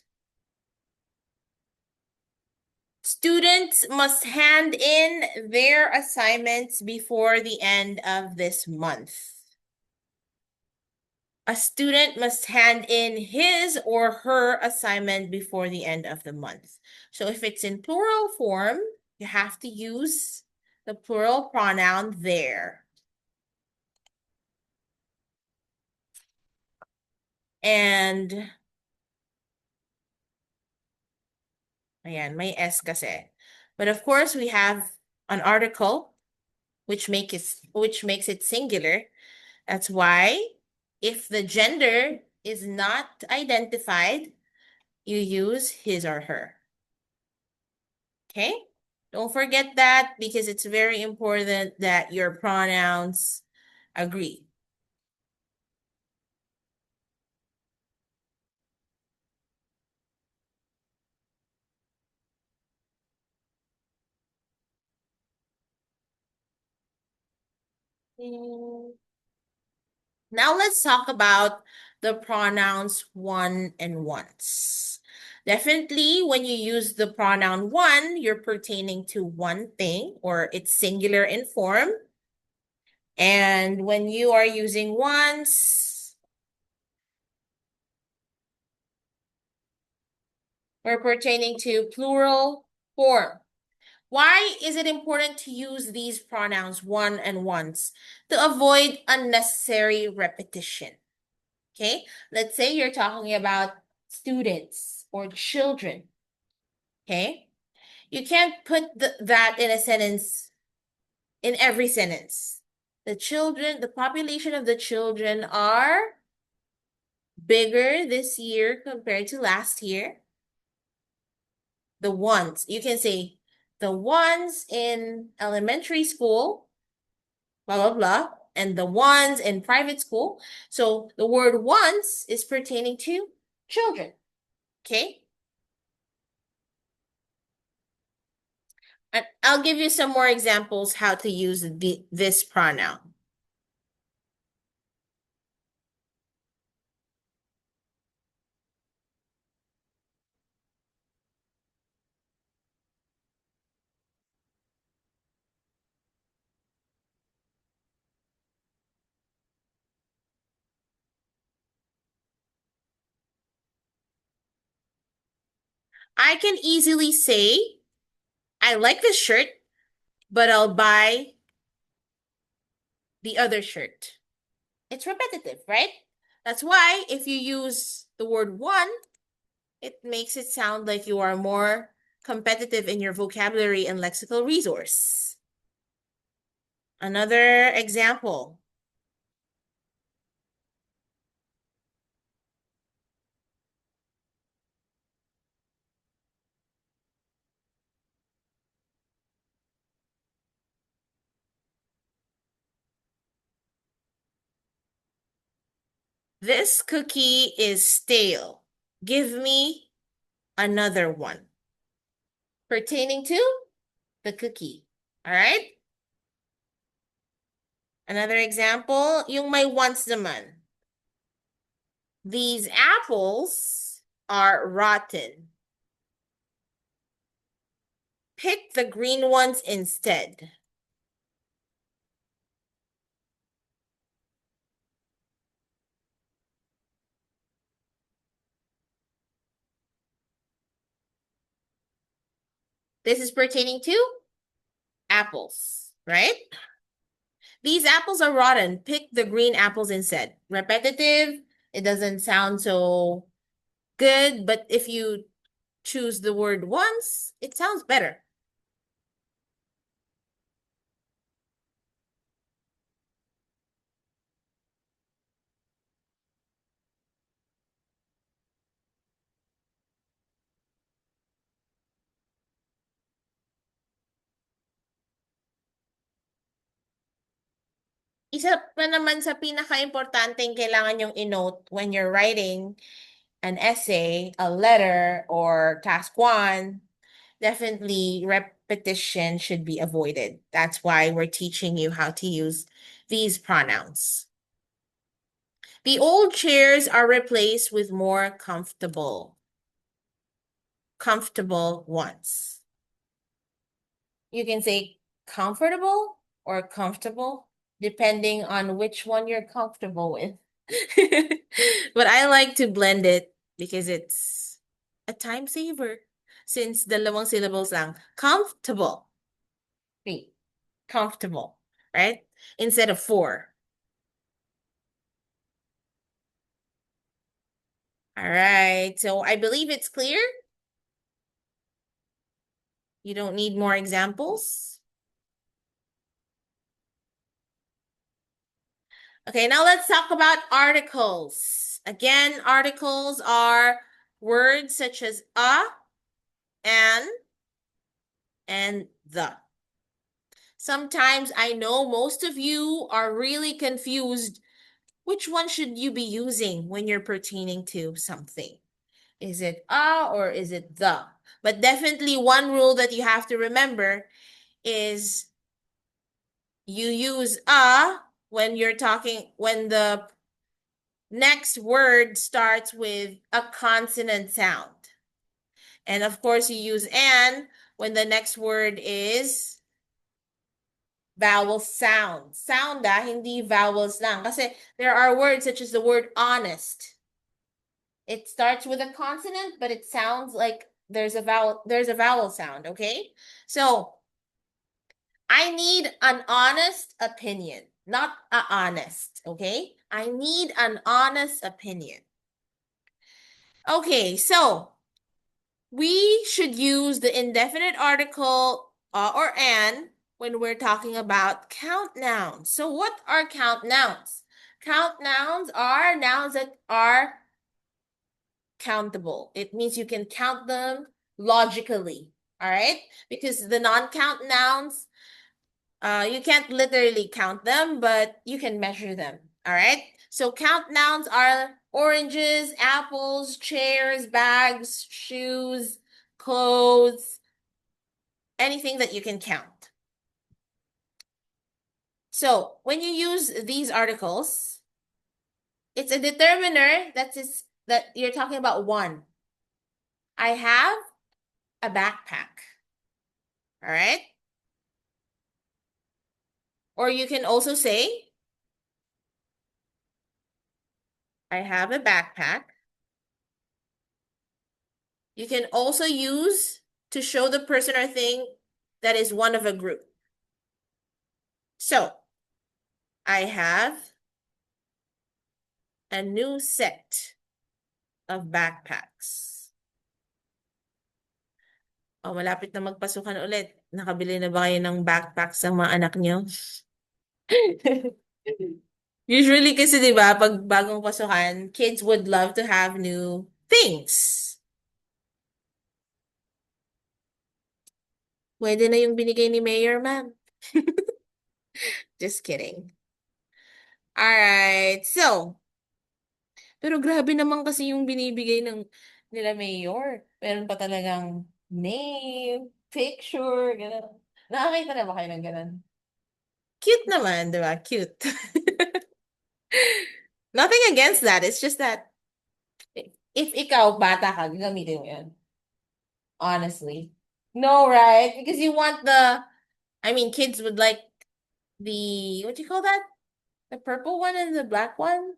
Students must hand in their assignments before the end of this month. A student must hand in his or her assignment before the end of the month. So if it's in plural form, you have to use the plural pronoun there. And ayan, may S kasi. But of course, we have an article which makes it singular. That's why if the gender is not identified, you use his or her. Okay? Don't forget that because it's very important that your pronouns agree. Now let's talk about the pronouns one and once. Definitely, when you use the pronoun one, you're pertaining to one thing or it's singular in form. And when you are using once, we're pertaining to plural form. Why is it important to use these pronouns one and once? To avoid unnecessary repetition. Okay, let's say you're talking about students or children. Okay, you can't put that in a sentence, in every sentence. The children, the population of the children are bigger this year compared to last year. The ones, you can say the ones in elementary school, blah, blah, blah, and the ones in private school. So the word ones is pertaining to children. Okay. And I'll give you some more examples how to use this pronoun. I can easily say, I like this shirt, but I'll buy the other shirt. It's repetitive, right? That's why if you use the word one, it makes it sound like you are more competitive in your vocabulary and lexical resource. Another example. This cookie is stale. Give me another one. Pertaining to the cookie. All right? Another example, yung may once naman. These apples are rotten. Pick the green ones instead. This is pertaining to apples, right? These apples are rotten. Pick the green apples instead. Repetitive. It doesn't sound so good, but if you choose the word once, it sounds better. Isa pa naman sa pinaka-importanteng kailangan yung i-note when you're writing an essay, a letter, or task one, definitely repetition should be avoided. That's why we're teaching you how to use these pronouns. The old chairs are replaced with more comfortable ones. You can say comfortable or comfortable, depending on which one you're comfortable with. But I like to blend it because it's a time saver. Since dalawang syllables lang. Comfortable. Wait, comfortable, right? Instead of four. All right, so I believe it's clear. You don't need more examples. Okay, now let's talk about articles. Again, articles are words such as a, and the. Sometimes I know most of you are really confused. Which one should you be using when you're pertaining to something? Is it a or is it the? But definitely one rule that you have to remember is you use a when the next word starts with a consonant sound. And of course, you use "and" when the next word is vowel sound. Sound hindi vowels lang. Kasi there are words such as the word honest. It starts with a consonant, but it sounds like there's a vowel sound, okay? So, I need an honest opinion, not a honest, okay? I need an honest opinion. Okay, so we should use the indefinite article or "and" when we're talking about count nouns. So what are count nouns? Count nouns are nouns that are countable. It means you can count them logically, all right? Because the non-count nouns, you can't literally count them, but you can measure them, all right? So count nouns are oranges, apples, chairs, bags, shoes, clothes, anything that you can count. So when you use these articles, it's a determiner that you're talking about one. I have a backpack. All right? Or you can also say, I have a backpack. You can also use to show the person or thing that is one of a group. So, I have a new set of backpacks. Oh, malapit na magpasukan ulit. Nakabili na ba kayo ng backpacks ng mga anak nyo? Usually kasi 'di ba, pag bagong pasukan, kids would love to have new things. Pwede na yung binigay ni Mayor, ma'am. Just kidding. Alright, so, pero grabe naman kasi yung binibigay nila Mayor. Meron pa talagang name, picture, gano'n. Nakakita na ba kayo ng gano'n? Cute naman, di ba? Cute. Nothing against that. It's just that, if ikaw, bata ka, gagamitin mo yan. Honestly. No, right? Because you want kids would like what do you call that? The purple one and the black one?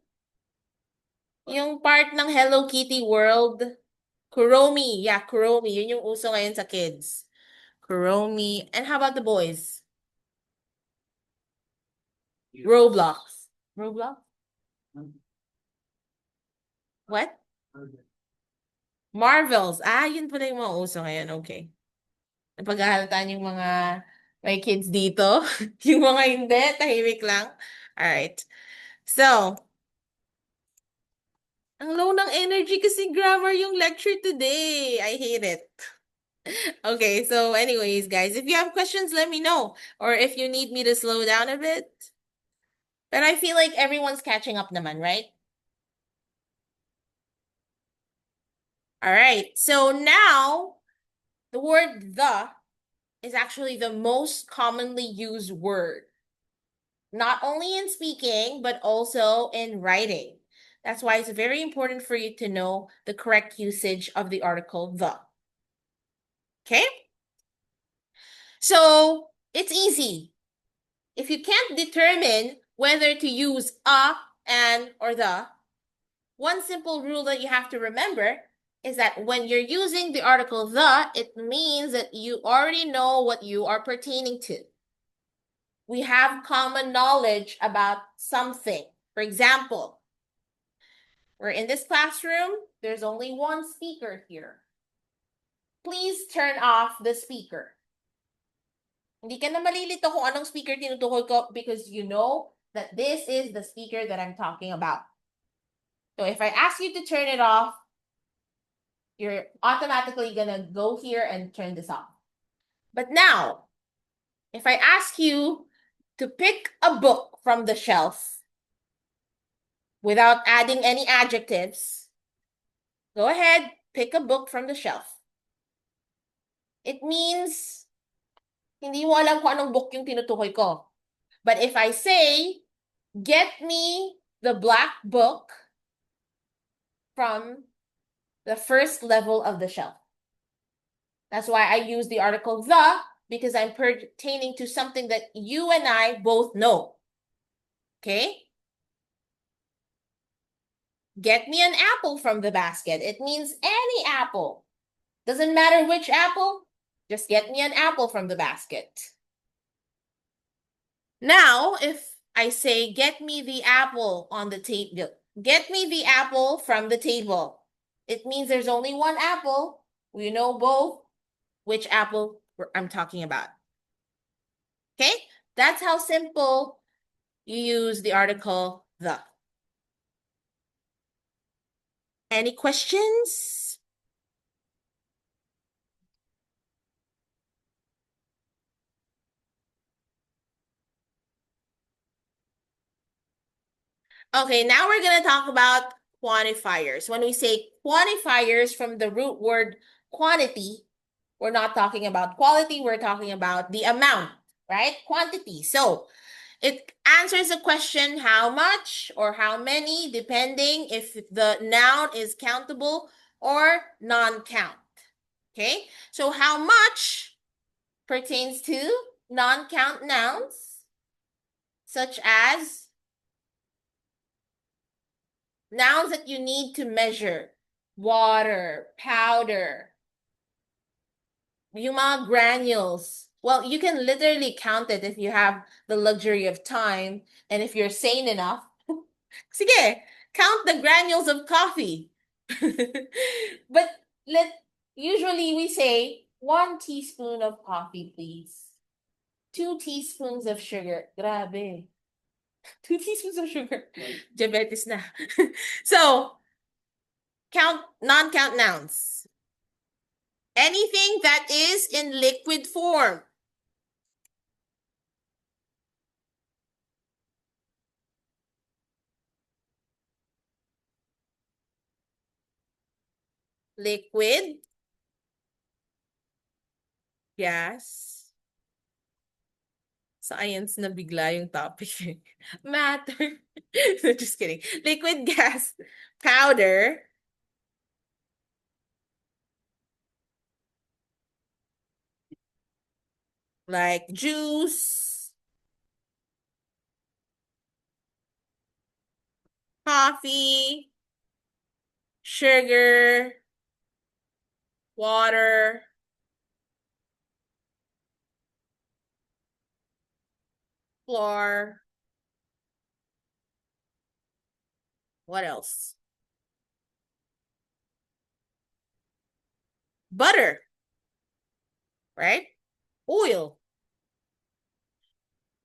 Yung part ng Hello Kitty world. Kuromi. Yeah, Kuromi. Yun yung uso ngayon sa kids. Kuromi. And how about the boys? Roblox. Roblox? What? Marvels. Yun pala yung mga uso ngayon. Okay. Napaghahalatan yung mga may kids dito. Yung mga hindi, tahimik lang. Alright. So, ang low ng energy kasi grammar yung lecture today. I hate it. Okay, so anyways, guys, if you have questions, let me know. Or if you need me to slow down a bit. But I feel like everyone's catching up naman, right? All right, so now the word "the" is actually the most commonly used word. Not only in speaking, but also in writing. That's why it's very important for you to know the correct usage of the article "the." Okay? So, it's easy. If you can't determine whether to use "a," "and," or "the," one simple rule that you have to remember is that when you're using the article "the," it means that you already know what you are pertaining to. We have common knowledge about something. For example, we're in this classroom. There's only one speaker here. Please turn off the speaker. Hindi ka na malilito kung anong speaker tinutukoy ko because you know that this is the speaker that I'm talking about. So if I ask you to turn it off, you're automatically gonna go here and turn this off. But now, if I ask you to pick a book from the shelf without adding any adjectives, go ahead, pick a book from the shelf. It means hindi mo alam kung anong book yung tinutukoy ko. But if I say, Get me the black book from the first level of the shelf. That's why I use the article the, because I'm pertaining to something that you and I both know. Okay? Get me an apple from the basket. It means any apple. Doesn't matter which apple, just get me an apple from the basket. Now, if I say, get me the apple on the table, get me the apple from the table, it means there's only one apple. We know both which apple I'm talking about. Okay? That's how simple you use the article the. Any questions? Okay, now we're going to talk about quantifiers. When we say quantifiers from the root word quantity, we're not talking about quality, we're talking about the amount, right? Quantity. So it answers the question how much or how many, depending if the noun is countable or non-count. Okay, so how much pertains to non-count nouns, such as nouns that you need to measure. Water, powder, yung mga granules. Well, you can literally count it if you have the luxury of time and if you're sane enough. Sige, count the granules of coffee. But usually we say 1 teaspoon of coffee, please. 2 teaspoons of sugar. Grabe. 2 teaspoons of sugar. Diabetes na. So, count non-count nouns. Anything that is in liquid form. Liquid, gas, science na bigla yung topic. Matter. Just kidding. Liquid, gas, powder, like juice, coffee, sugar, water, flour. What else? Butter, right? Oil.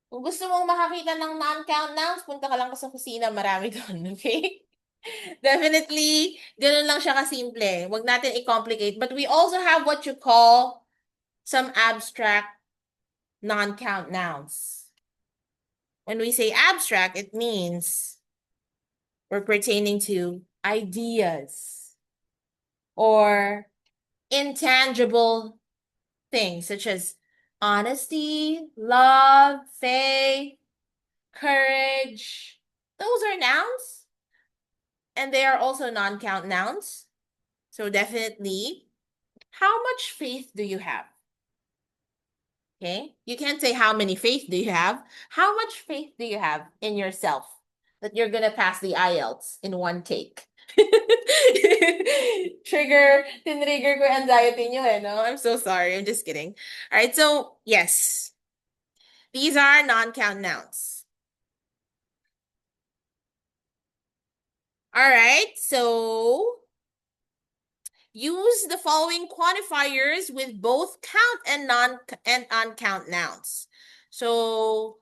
Kung gusto mong makakita ng non-count nouns, punta ka lang sa kusina, marami doon, okay? Definitely, ganun lang siya kasimple. Huwag natin i-complicate. But we also have what you call some abstract non-count nouns. When we say abstract, it means we're pertaining to ideas or intangible things such as honesty, love, faith, courage. Those are nouns, and they are also non-count nouns. So definitely, how much faith do you have? Okay, you can't say how many faith do you have. How much faith do you have in yourself that you're gonna pass the IELTS in one take? Tinrigger ko anxiety nyo eh, no? I'm so sorry, I'm just kidding. All right, so yes, these are non-count nouns. All right, so use the following quantifiers with both count and uncount nouns. So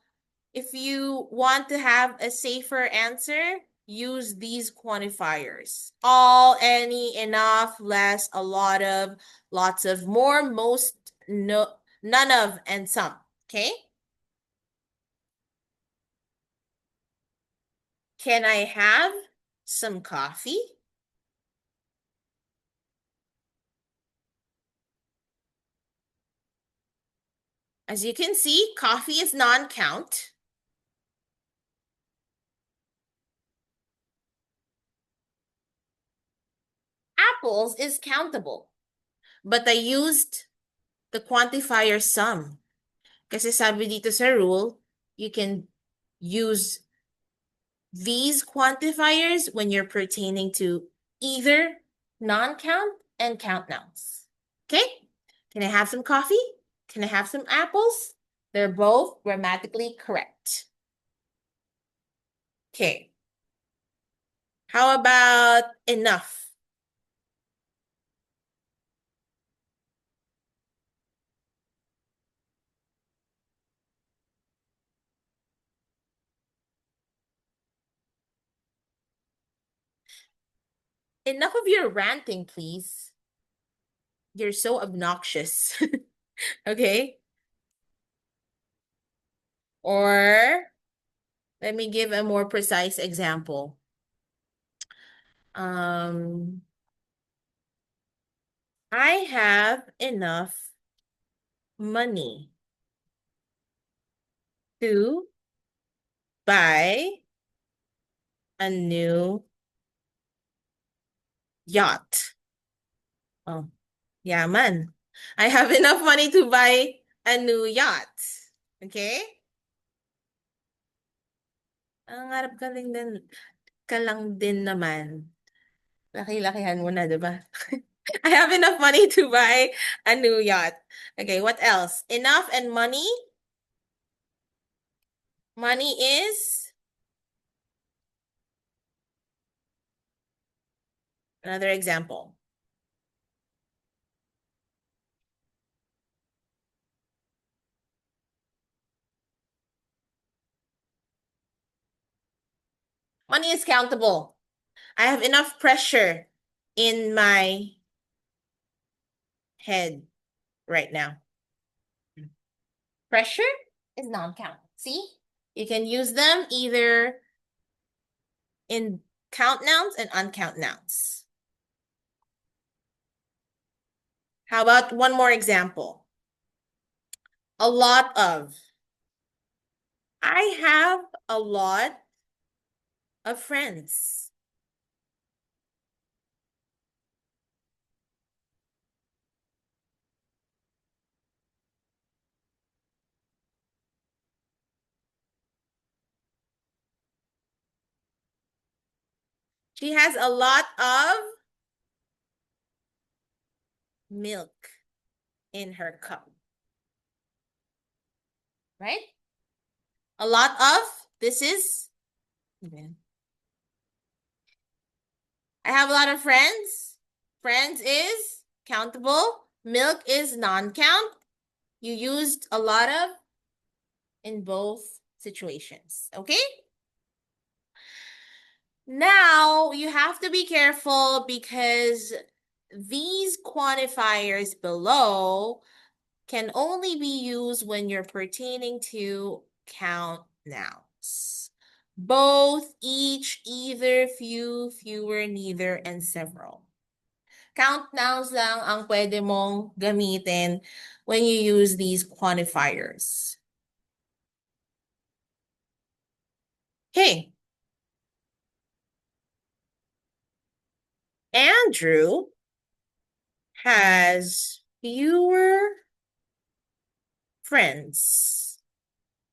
if you want to have a safer answer, use these quantifiers. All, any, enough, less, a lot of, lots of, more, most, no, none of, and some. Okay? Can I have some coffee? As you can see, coffee is non-count. apples is countable. But I used the quantifier some. Kasi sabi dito sa rule, you can use these quantifiers when you're pertaining to either non-count and count nouns. Okay? Can I have some coffee? Can I have some apples? They're both grammatically correct. Okay. How about enough? Enough of your ranting, please. You're so obnoxious. Okay? Or let me give a more precise example. I have enough money to buy a new yacht. Oh, yeah, man. I have enough money to buy a new yacht. Okay? Ang harap ka lang din naman. Laki-lakihan mo na, diba? I have enough money to buy a new yacht. Okay, what else? Enough and money. Money is another example. Money is countable. I have enough pressure in my head right now. Pressure is non-count. See? You can use them either in count nouns and uncount nouns. How about one more example? A lot of. I have a lot of friends. She has a lot of milk in her cup. Right? A lot of, this is, I have a lot of friends. Friends is countable. Milk is non-count. You used a lot of in both situations. Okay? Now, you have to be careful because these quantifiers below can only be used when you're pertaining to count nouns. Both, each, either, few, fewer, neither, and several. Count nouns lang ang pwede mong gamitin when you use these quantifiers. Okay. Andrew has fewer friends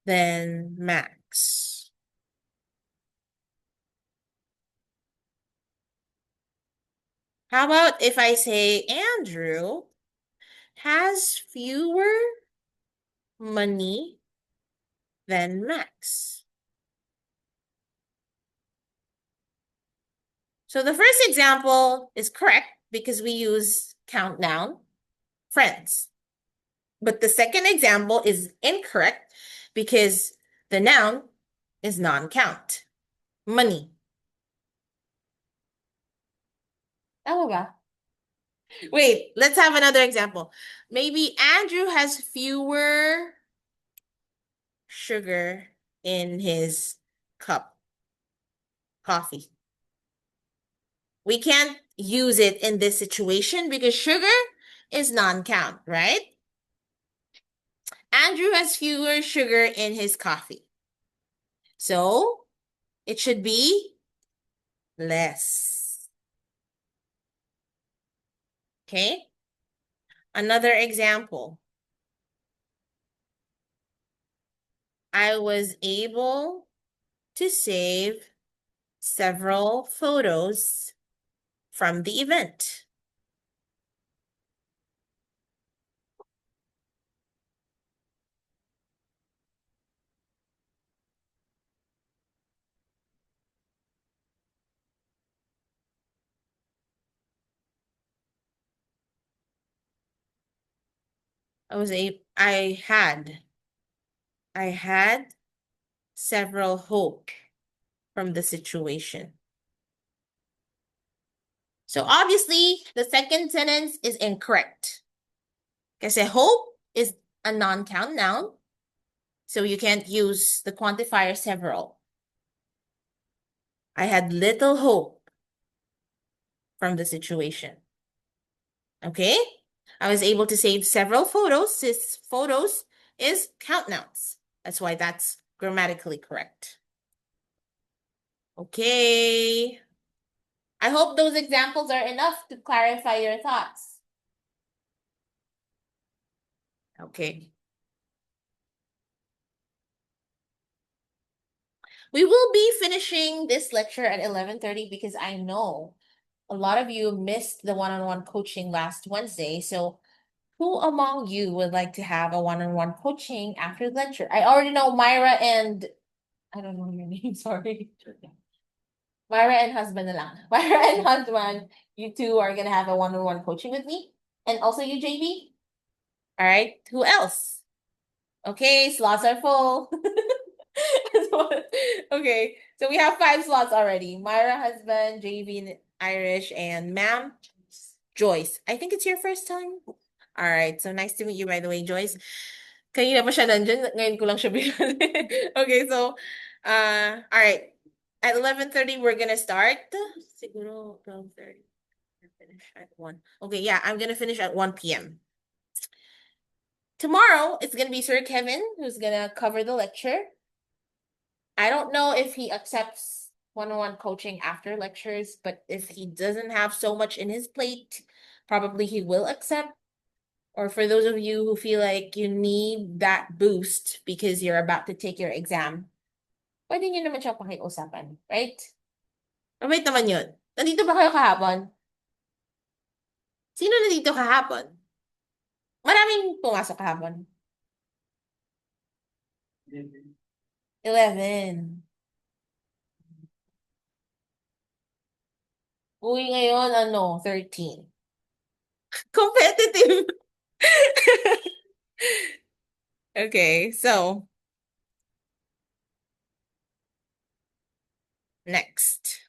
than Max. How about if I say Andrew has fewer money than Max? So the first example is correct because we use count noun, friends. But the second example is incorrect because the noun is non-count, money. Tama ba? Wait, let's have another example. Maybe Andrew has fewer sugar in his cup coffee. We can't use it in this situation because sugar is non-count, right? Andrew has fewer sugar in his coffee. So it should be less. Okay? Another example. I was able to save several photos from the event. I had several hope from the situation. So obviously, the second sentence is incorrect. Kasi hope is a non-count noun, so you can't use the quantifier several. I had little hope from the situation. Okay? I was able to save several photos. Since photos is count nouns. That's why that's grammatically correct. Okay. I hope those examples are enough to clarify your thoughts. Okay. We will be finishing this lecture at 11:30 because I know a lot of you missed the one-on-one coaching last Wednesday. So who among you would like to have a one-on-one coaching after the lecture? I already know Myra and I don't know your name, sorry. Myra and husband na lang. Myra and husband, you two are gonna have a one-on-one coaching with me. And also you, JB. All right. Who else? Okay, slots are full. Okay, so we have 5 slots already. Myra, husband, JV, Irish, and ma'am, Joyce. I think it's your first time. All right, so nice to meet you, by the way, Joyce. Kanina pa siya nandyan, ngayon ko lang siya Okay, so, all right. At 11:30, we're gonna start. Siguro 12:30. Finish at 1. Okay, yeah, I'm gonna finish at 1 p.m. Tomorrow, it's gonna be Sir Kevin who's gonna cover the lecture. I don't know if he accepts one-on-one coaching after lectures, but if he doesn't have so much in his plate, probably he will accept. Or for those of you who feel like you need that boost because you're about to take your exam, pwede nyo naman siyang pakiusapan, right? Oh, wait naman yun. Nandito ba kayo kahapon? Sino nandito kahapon? Maraming pumasok kahapon. 11. Uy, ngayon, 13. Competitive. Okay, so next.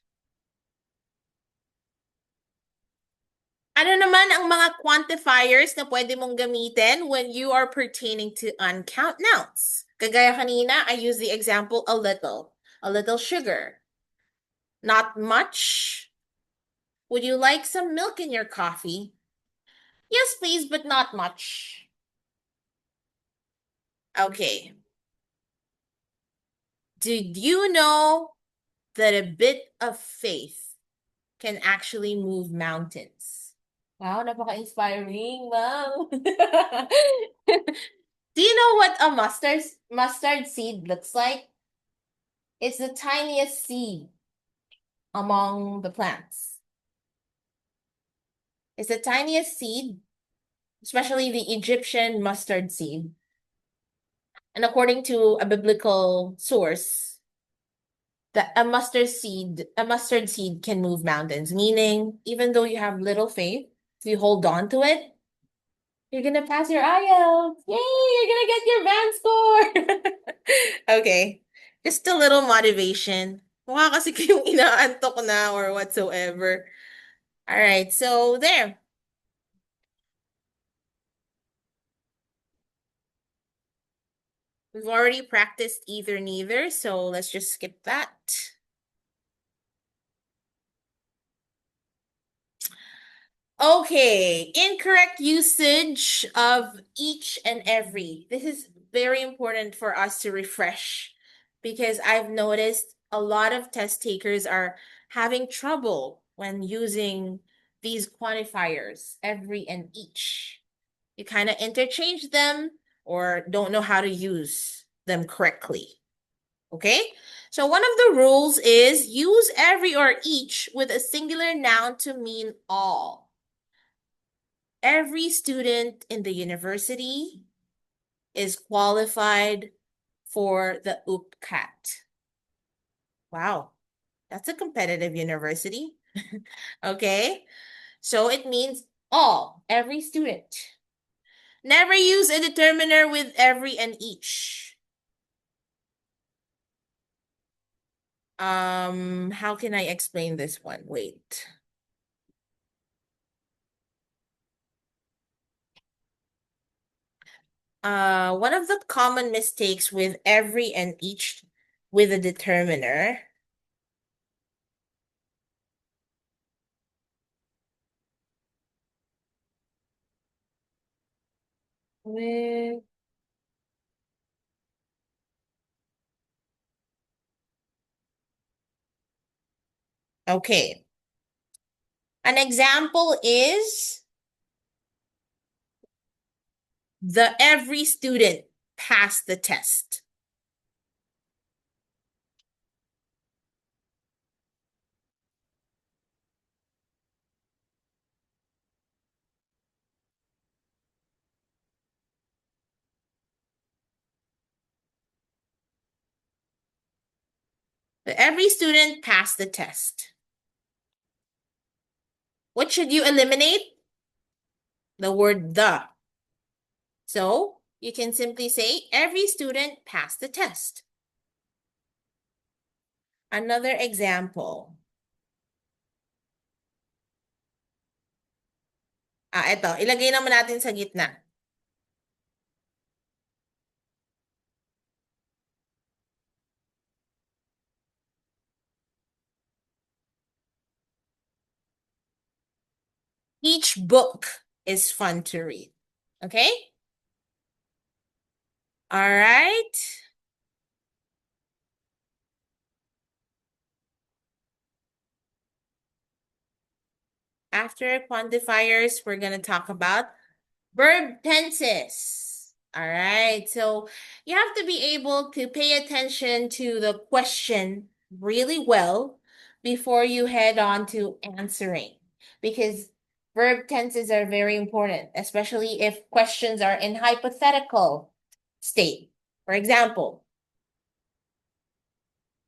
Ano naman ang mga quantifiers na pwede mong gamitin when you are pertaining to uncount nouns? Kagaya kanina, I use the example a little sugar. Not much. Would you like some milk in your coffee? Yes, please, but not much. Okay. Did you know that a bit of faith can actually move mountains? Wow, napaka-inspiring, ma'am. Do you know what a mustard seed looks like? It's the tiniest seed among the plants. It's the tiniest seed, especially the Egyptian mustard seed. And according to a biblical source, that a mustard seed can move mountains, meaning even though you have little faith, if you hold on to it, you're gonna pass your IELTS. Yay, you're gonna get your band score. Okay. Just a little motivation. Mukha kasi kayong inaantok na or whatsoever. All right, so there. We've already practiced either neither, so let's just skip that. Okay, incorrect usage of each and every. This is very important for us to refresh because I've noticed a lot of test takers are having trouble when using these quantifiers, every and each. You kind of interchange them or don't know how to use them correctly. Okay? So one of the rules is use every or each with a singular noun to mean all. Every student in the university is qualified for the UPCAT. Wow, that's a competitive university. Okay, so it means all, every student. Never use a determiner with every and each. How can I explain this one? Wait. One of the common mistakes with every and each with a determiner with okay. An example is the every student passed the test. The every student passed the test. What should you eliminate? The word the. So you can simply say every student passed the test. Another example. Ito. Ilagay naman natin sa gitna. Each book is fun to read. Okay? All right. After quantifiers, we're going to talk about verb tenses. All right. So you have to be able to pay attention to the question really well before you head on to answering, because verb tenses are very important, especially if questions are in hypothetical state. For example,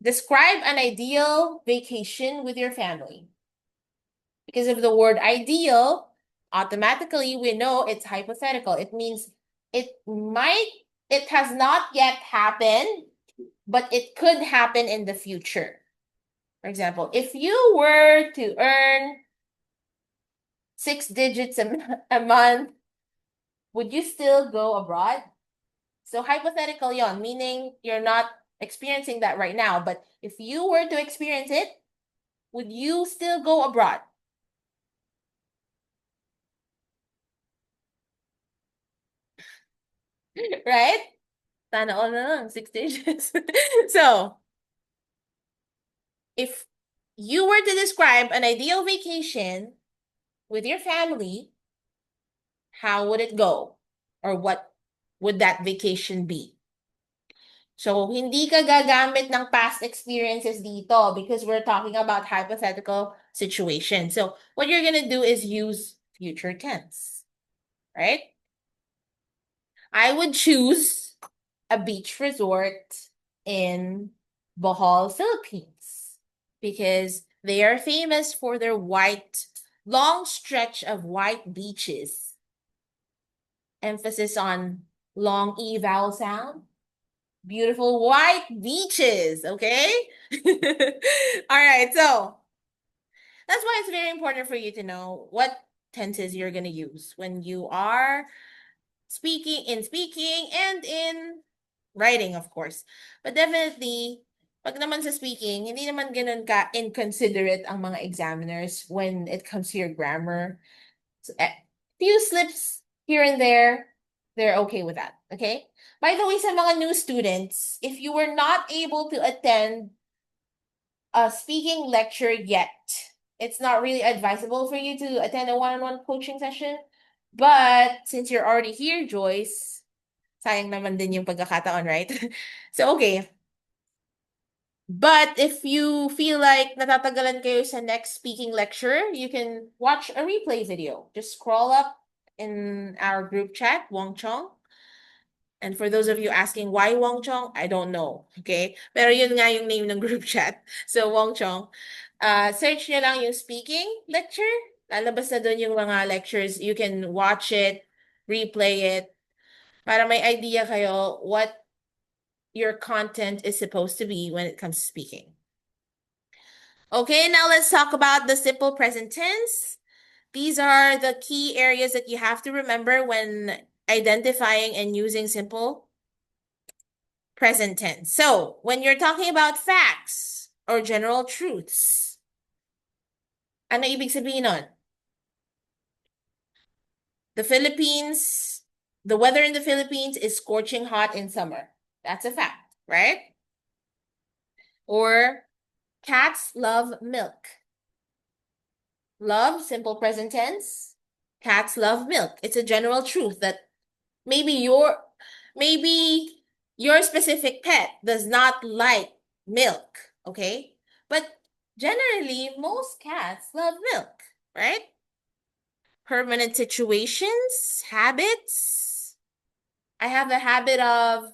describe an ideal vacation with your family. Because of the word ideal, automatically we know it's hypothetical. It means it has not yet happened, but it could happen in the future. For example, if you were to earn 6 digits a month, would you still go abroad? So hypothetical yon, meaning you're not experiencing that right now, but if you were to experience it, would you still go abroad? Right? Sana all na lang, 6 digits. So, if you were to describe an ideal vacation with your family, how would it go? Or what would that vacation be? So, hindi ka gagamit ng past experiences dito because we're talking about hypothetical situations. So, what you're gonna do is use future tense, right? I would choose a beach resort in Bohol, Philippines, because they are famous for their long stretch of white beaches. Emphasis on long E vowel sound. Beautiful white beaches, okay? All right, so that's why it's very important for you to know what tenses you're going to use when you are speaking and in writing, of course. But definitely, pag naman sa speaking, hindi naman ganun ka inconsiderate ang mga examiners when it comes to your grammar. So, few slips here and there, they're okay with that, okay? By the way, sa mga new students, if you were not able to attend a speaking lecture yet it's not really advisable for you to attend a one-on-one coaching session. But since you're already here, Joyce, sayang naman din yung pagkakataon, right? So, okay. But if you feel like natatagalan kayo sa next speaking lecture, you can watch a replay video. Just scroll up in our group chat, Wong Chong. And for those of you asking why Wong Chong, I don't know. Okay? Pero yun nga yung name ng group chat. So, Wong Chong. Search nyo lang yung speaking lecture. Lalabas na dun yung mga lectures. You can watch it, replay it, para may idea kayo what your content is supposed to be when it comes to speaking. Okay, now let's talk about the simple present tense. These are the key areas that you have to remember when identifying and using simple present tense. So, when you're talking about facts or general truths, ano ibig sabihin nun? The weather in the Philippines is scorching hot in summer. That's a fact, right? Or cats love milk. Love, simple present tense. Cats love milk. It's a general truth that maybe your specific pet does not like milk, okay? But generally, most cats love milk, right? Permanent situations, habits. I have the habit of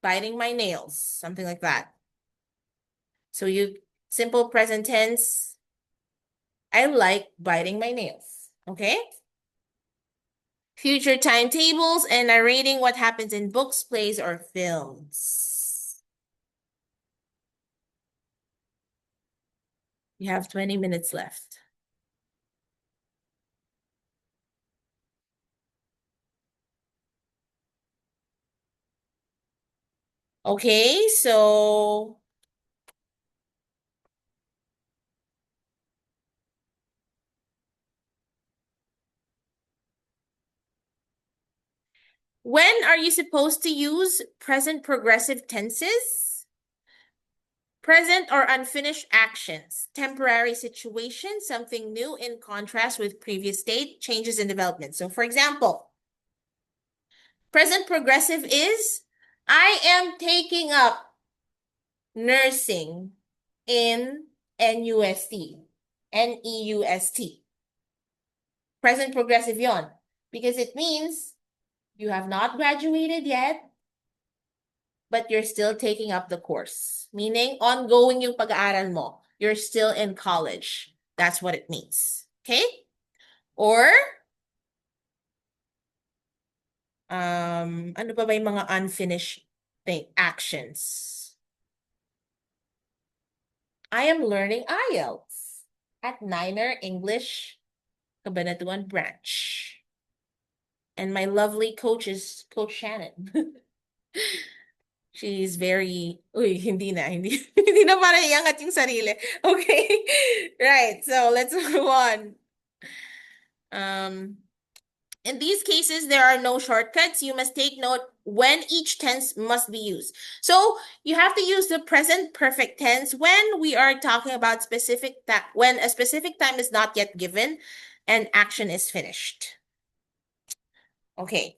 biting my nails, something like that. So simple present tense, I like biting my nails, okay? Future timetables and narrating what happens in books, plays, or films. You have 20 minutes left. Okay, so when are you supposed to use present progressive tenses? Present or unfinished actions, temporary situation, something new in contrast with previous state, changes in development. So for example, present progressive is, I am taking up nursing in NUST, NEUST. Present progressive yon. Because it means you have not graduated yet, but you're still taking up the course. Meaning, ongoing yung pag-aaral mo. You're still in college. That's what it means. Okay? Or, ano pa ba yung mga unfinished actions? I am learning IELTS at Niner English Cabanatuan branch. And my lovely coach is Coach Shannen. She's very, uy, hindi na, hindi na para iangat yung sarili. Okay? Right, so let's move on. In these cases, there are no shortcuts. You must take note when each tense must be used. So you have to use the present perfect tense when we are talking about when a specific time is not yet given and action is finished. Okay.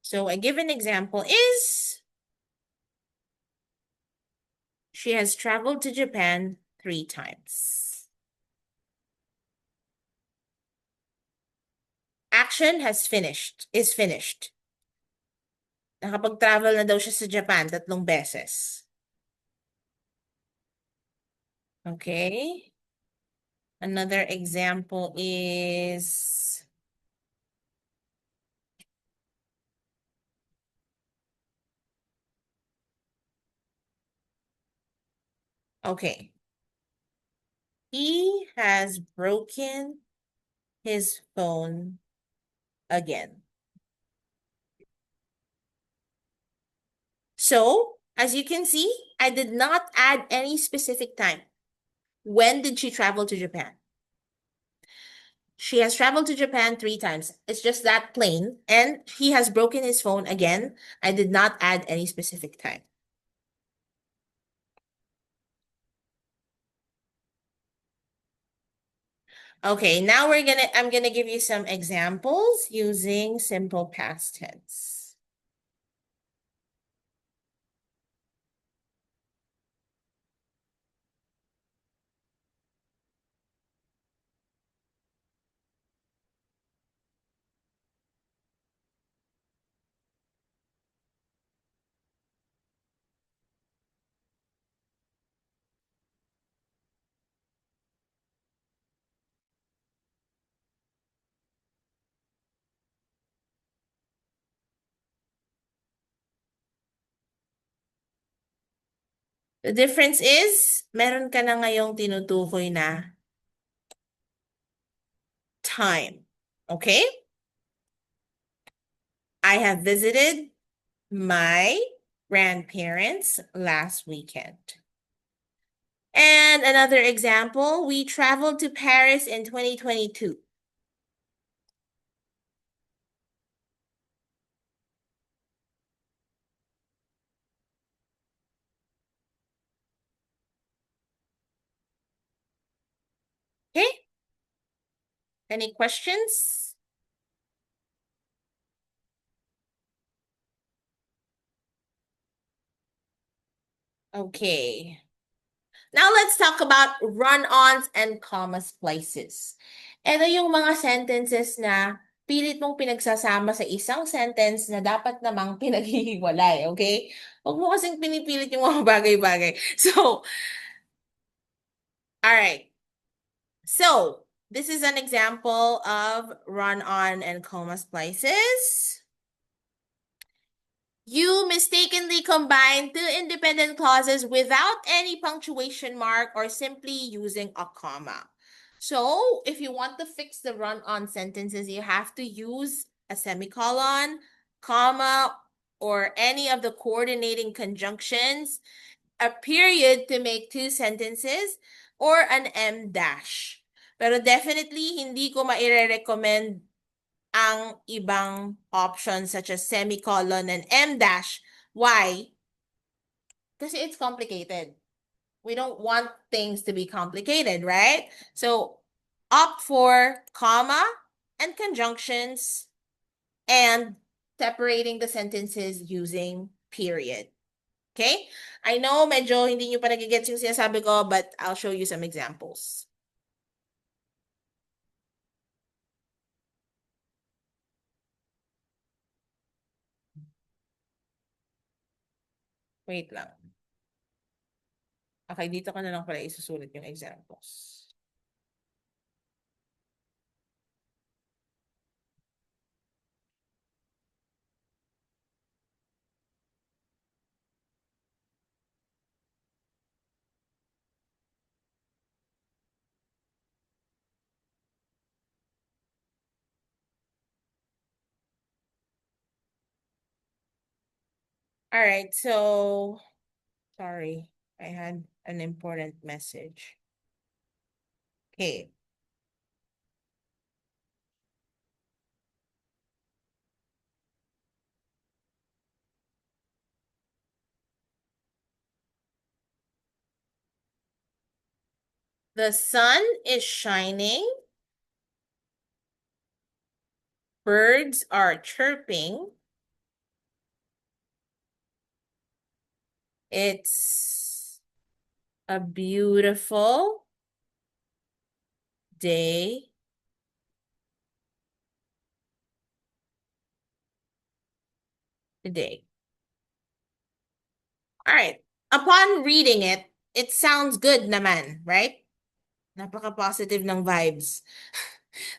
So a given example is, she has traveled to Japan 3 times. Action is finished. Nakapag-travel na daw siya sa Japan 3 beses. Okay. Another example is, Okay. He has broken his phone again. So, as you can see, I did not add any specific time. When did she travel to Japan? She has traveled to Japan 3 times. It's just that plain. And he has broken his phone again. I did not add any specific time. Okay, now I'm gonna give you some examples using simple past tense. The difference is, meron ka na ngayong tinutukoy na time. Okay? I have visited my grandparents last weekend. And another example, we traveled to Paris in 2022. Okay? Any questions? Okay. Now let's talk about run-ons and comma splices. Ito yung mga sentences na pilit mong pinagsasama sa isang sentence na dapat namang pinaghihiwalay, okay? Huwag mo kasing pinipilit yung mga bagay-bagay. So, all right. So, this is an example of run-on and comma splices. You mistakenly combine two independent clauses without any punctuation mark or simply using a comma. So, if you want to fix the run-on sentences, you have to use a semicolon, comma, or any of the coordinating conjunctions, a period to make two sentences, or an M dash. Pero definitely, hindi ko maire-recommend ang ibang options such as semicolon and M dash. Why? Because it's complicated. We don't want things to be complicated, right? So opt for comma and conjunctions and separating the sentences using period. Okay? I know medyo hindi nyo pa nagigets yung sinasabi ko, but I'll show you some examples. Wait lang. Okay, dito ko na lang pala isusulit yung examples. All right, so sorry, I had an important message. Okay. The sun is shining. Birds are chirping. It's a beautiful day today. All right. Upon reading it, it sounds good naman, right? Napaka-positive ng vibes.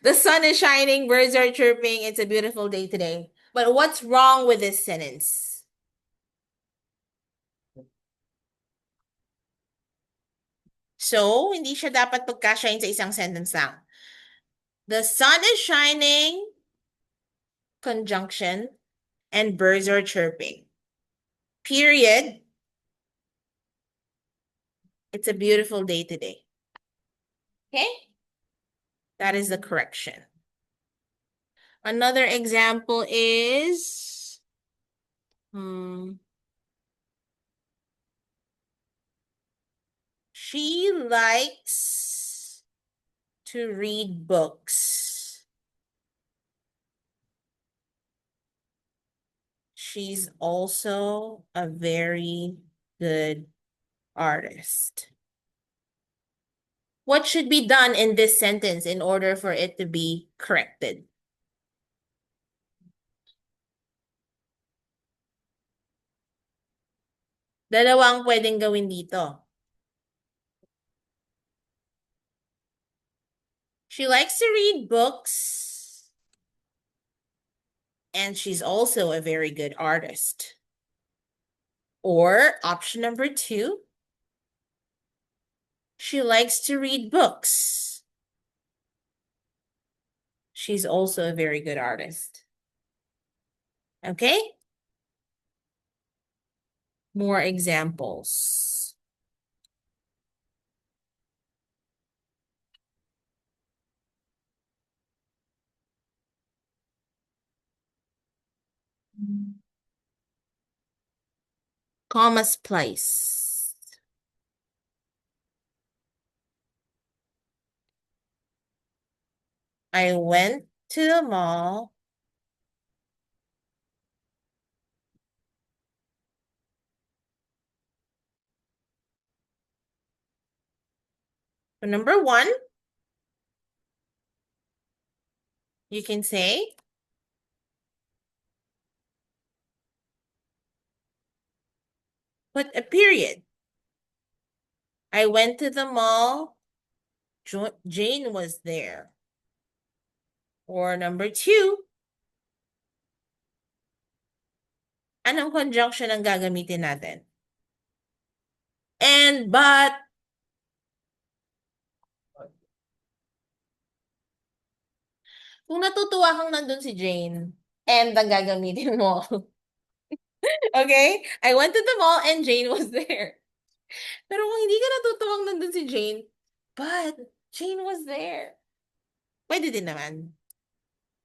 The sun is shining, birds are chirping, it's a beautiful day today. But what's wrong with this sentence? So, hindi siya dapat pagkasyahin sa isang sentence lang. The sun is shining, conjunction, and birds are chirping. Period. It's a beautiful day today. Okay? That is the correction. Another example is she likes to read books. She's also a very good artist. What should be done in this sentence in order for it to be corrected? Dalawang pwedeng gawin dito. She likes to read books, and she's also a very good artist. Or option number 2, she likes to read books. She's also a very good artist. Okay? More examples. Commas place. I went to the mall. So number 1, you can say, put a period. I went to the mall. Jane was there. Or number 2, anong conjunction ang gagamitin natin? And, but. Kung natutuwa kang nandun si Jane, and ang gagamitin mo. Okay? I went to the mall and Jane was there. Pero kung hindi ka natutuwang nandun si Jane, but Jane was there. Pwede din naman.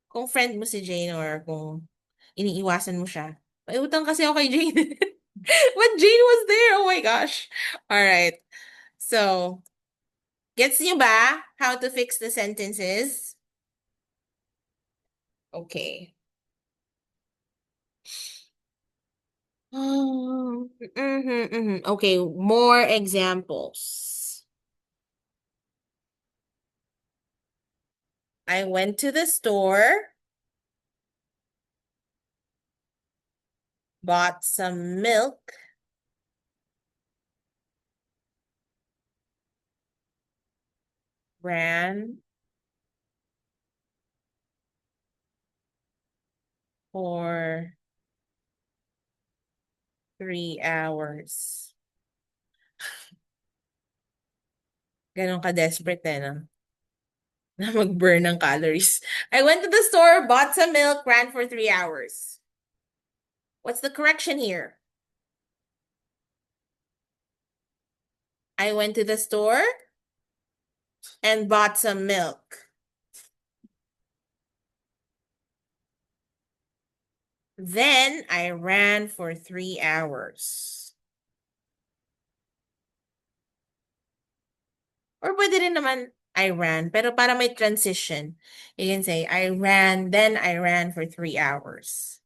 Kung friend mo si Jane or kung iniiwasan mo siya. May utang kasi ako kay Jane. But Jane was there. Oh my gosh. All right. So, gets niyo ba how to fix the sentences? Okay. Okay, more examples. I went to the store, bought some milk, ran for 3 hours. Ganon ka-desperate no? Na mag-burn ng calories. I went to the store, bought some milk, ran for 3 hours. What's the correction here? I went to the store and bought some milk. Then I ran for 3 hours. Or pwede rin naman, I ran. Pero para may transition, you can say, I ran, then I ran for 3 hours.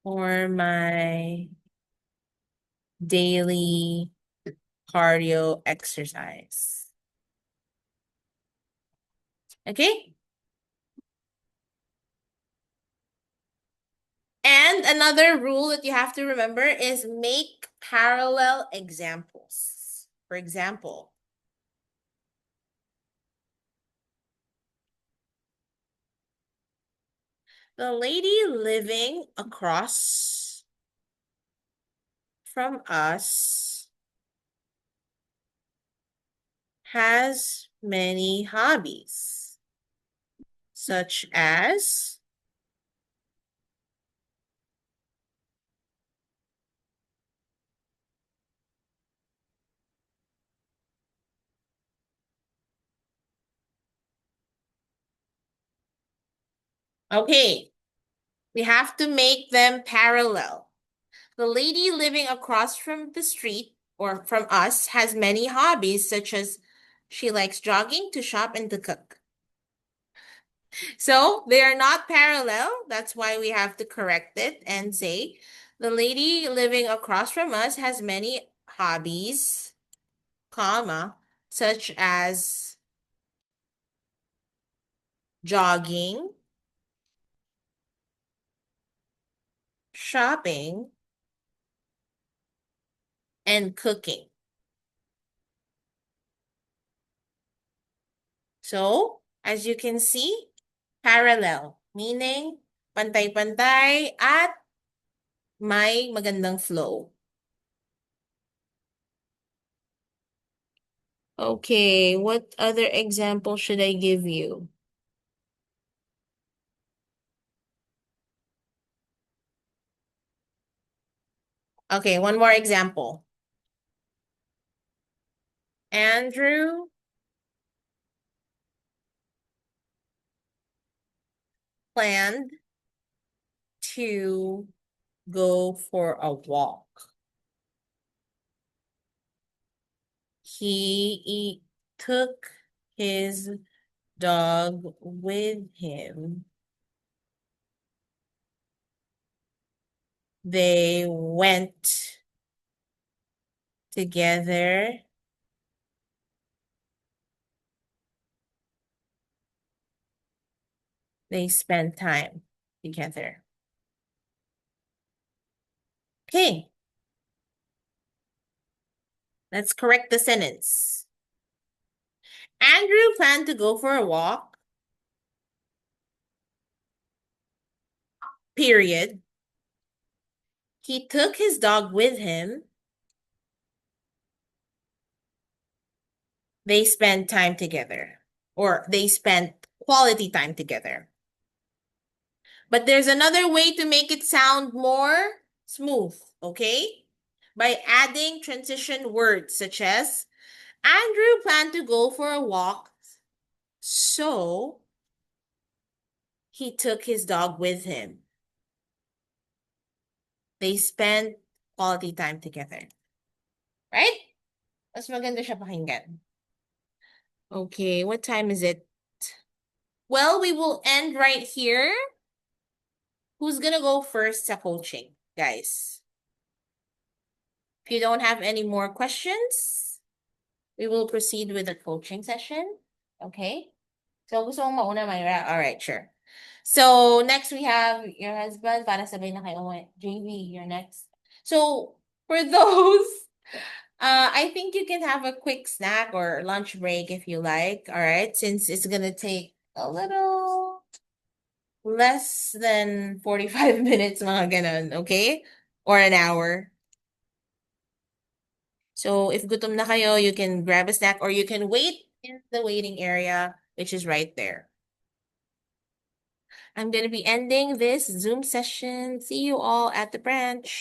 For my daily cardio exercise. Okay? And another rule that you have to remember is make parallel examples. For example, the lady living across from us has many hobbies, such as okay, we have to make them parallel. The lady living across from the street or from us has many hobbies, such as she likes jogging, to shop, and to cook. So they are not parallel. That's why we have to correct it and say the lady living across from us has many hobbies, comma, such as jogging, shopping, and cooking. So, as you can see, parallel, meaning pantay-pantay at may magandang flow. Okay, what other example should I give you? Okay, one more example. Andrew planned to go for a walk. He took his dog with him. They went together. They spent time together. Okay, let's correct the sentence. Andrew planned to go for a walk, period. He took his dog with him. They spent time together, or they spent quality time together. But there's another way to make it sound more smooth, okay? By adding transition words such as Andrew planned to go for a walk, so he took his dog with him. They spent quality time together. Right? Mas maganda siya pakinggan. Okay, what time is it? Well, we will end right here. Who's gonna go first sa coaching, guys? If you don't have any more questions, we will proceed with the coaching session. Okay? So, gusto mong mauna, Myra? All right, sure. So, next we have your husband. Para sabay na kayo. JV, you're next. So, for those, I think you can have a quick snack or lunch break if you like. All right? Since it's gonna take a little less than 45 minutes, mga ganun, okay? Or an hour. So if gutom na kayo, you can grab a snack or you can wait in the waiting area, which is right there. I'm going to be ending this Zoom session. See you all at the branch.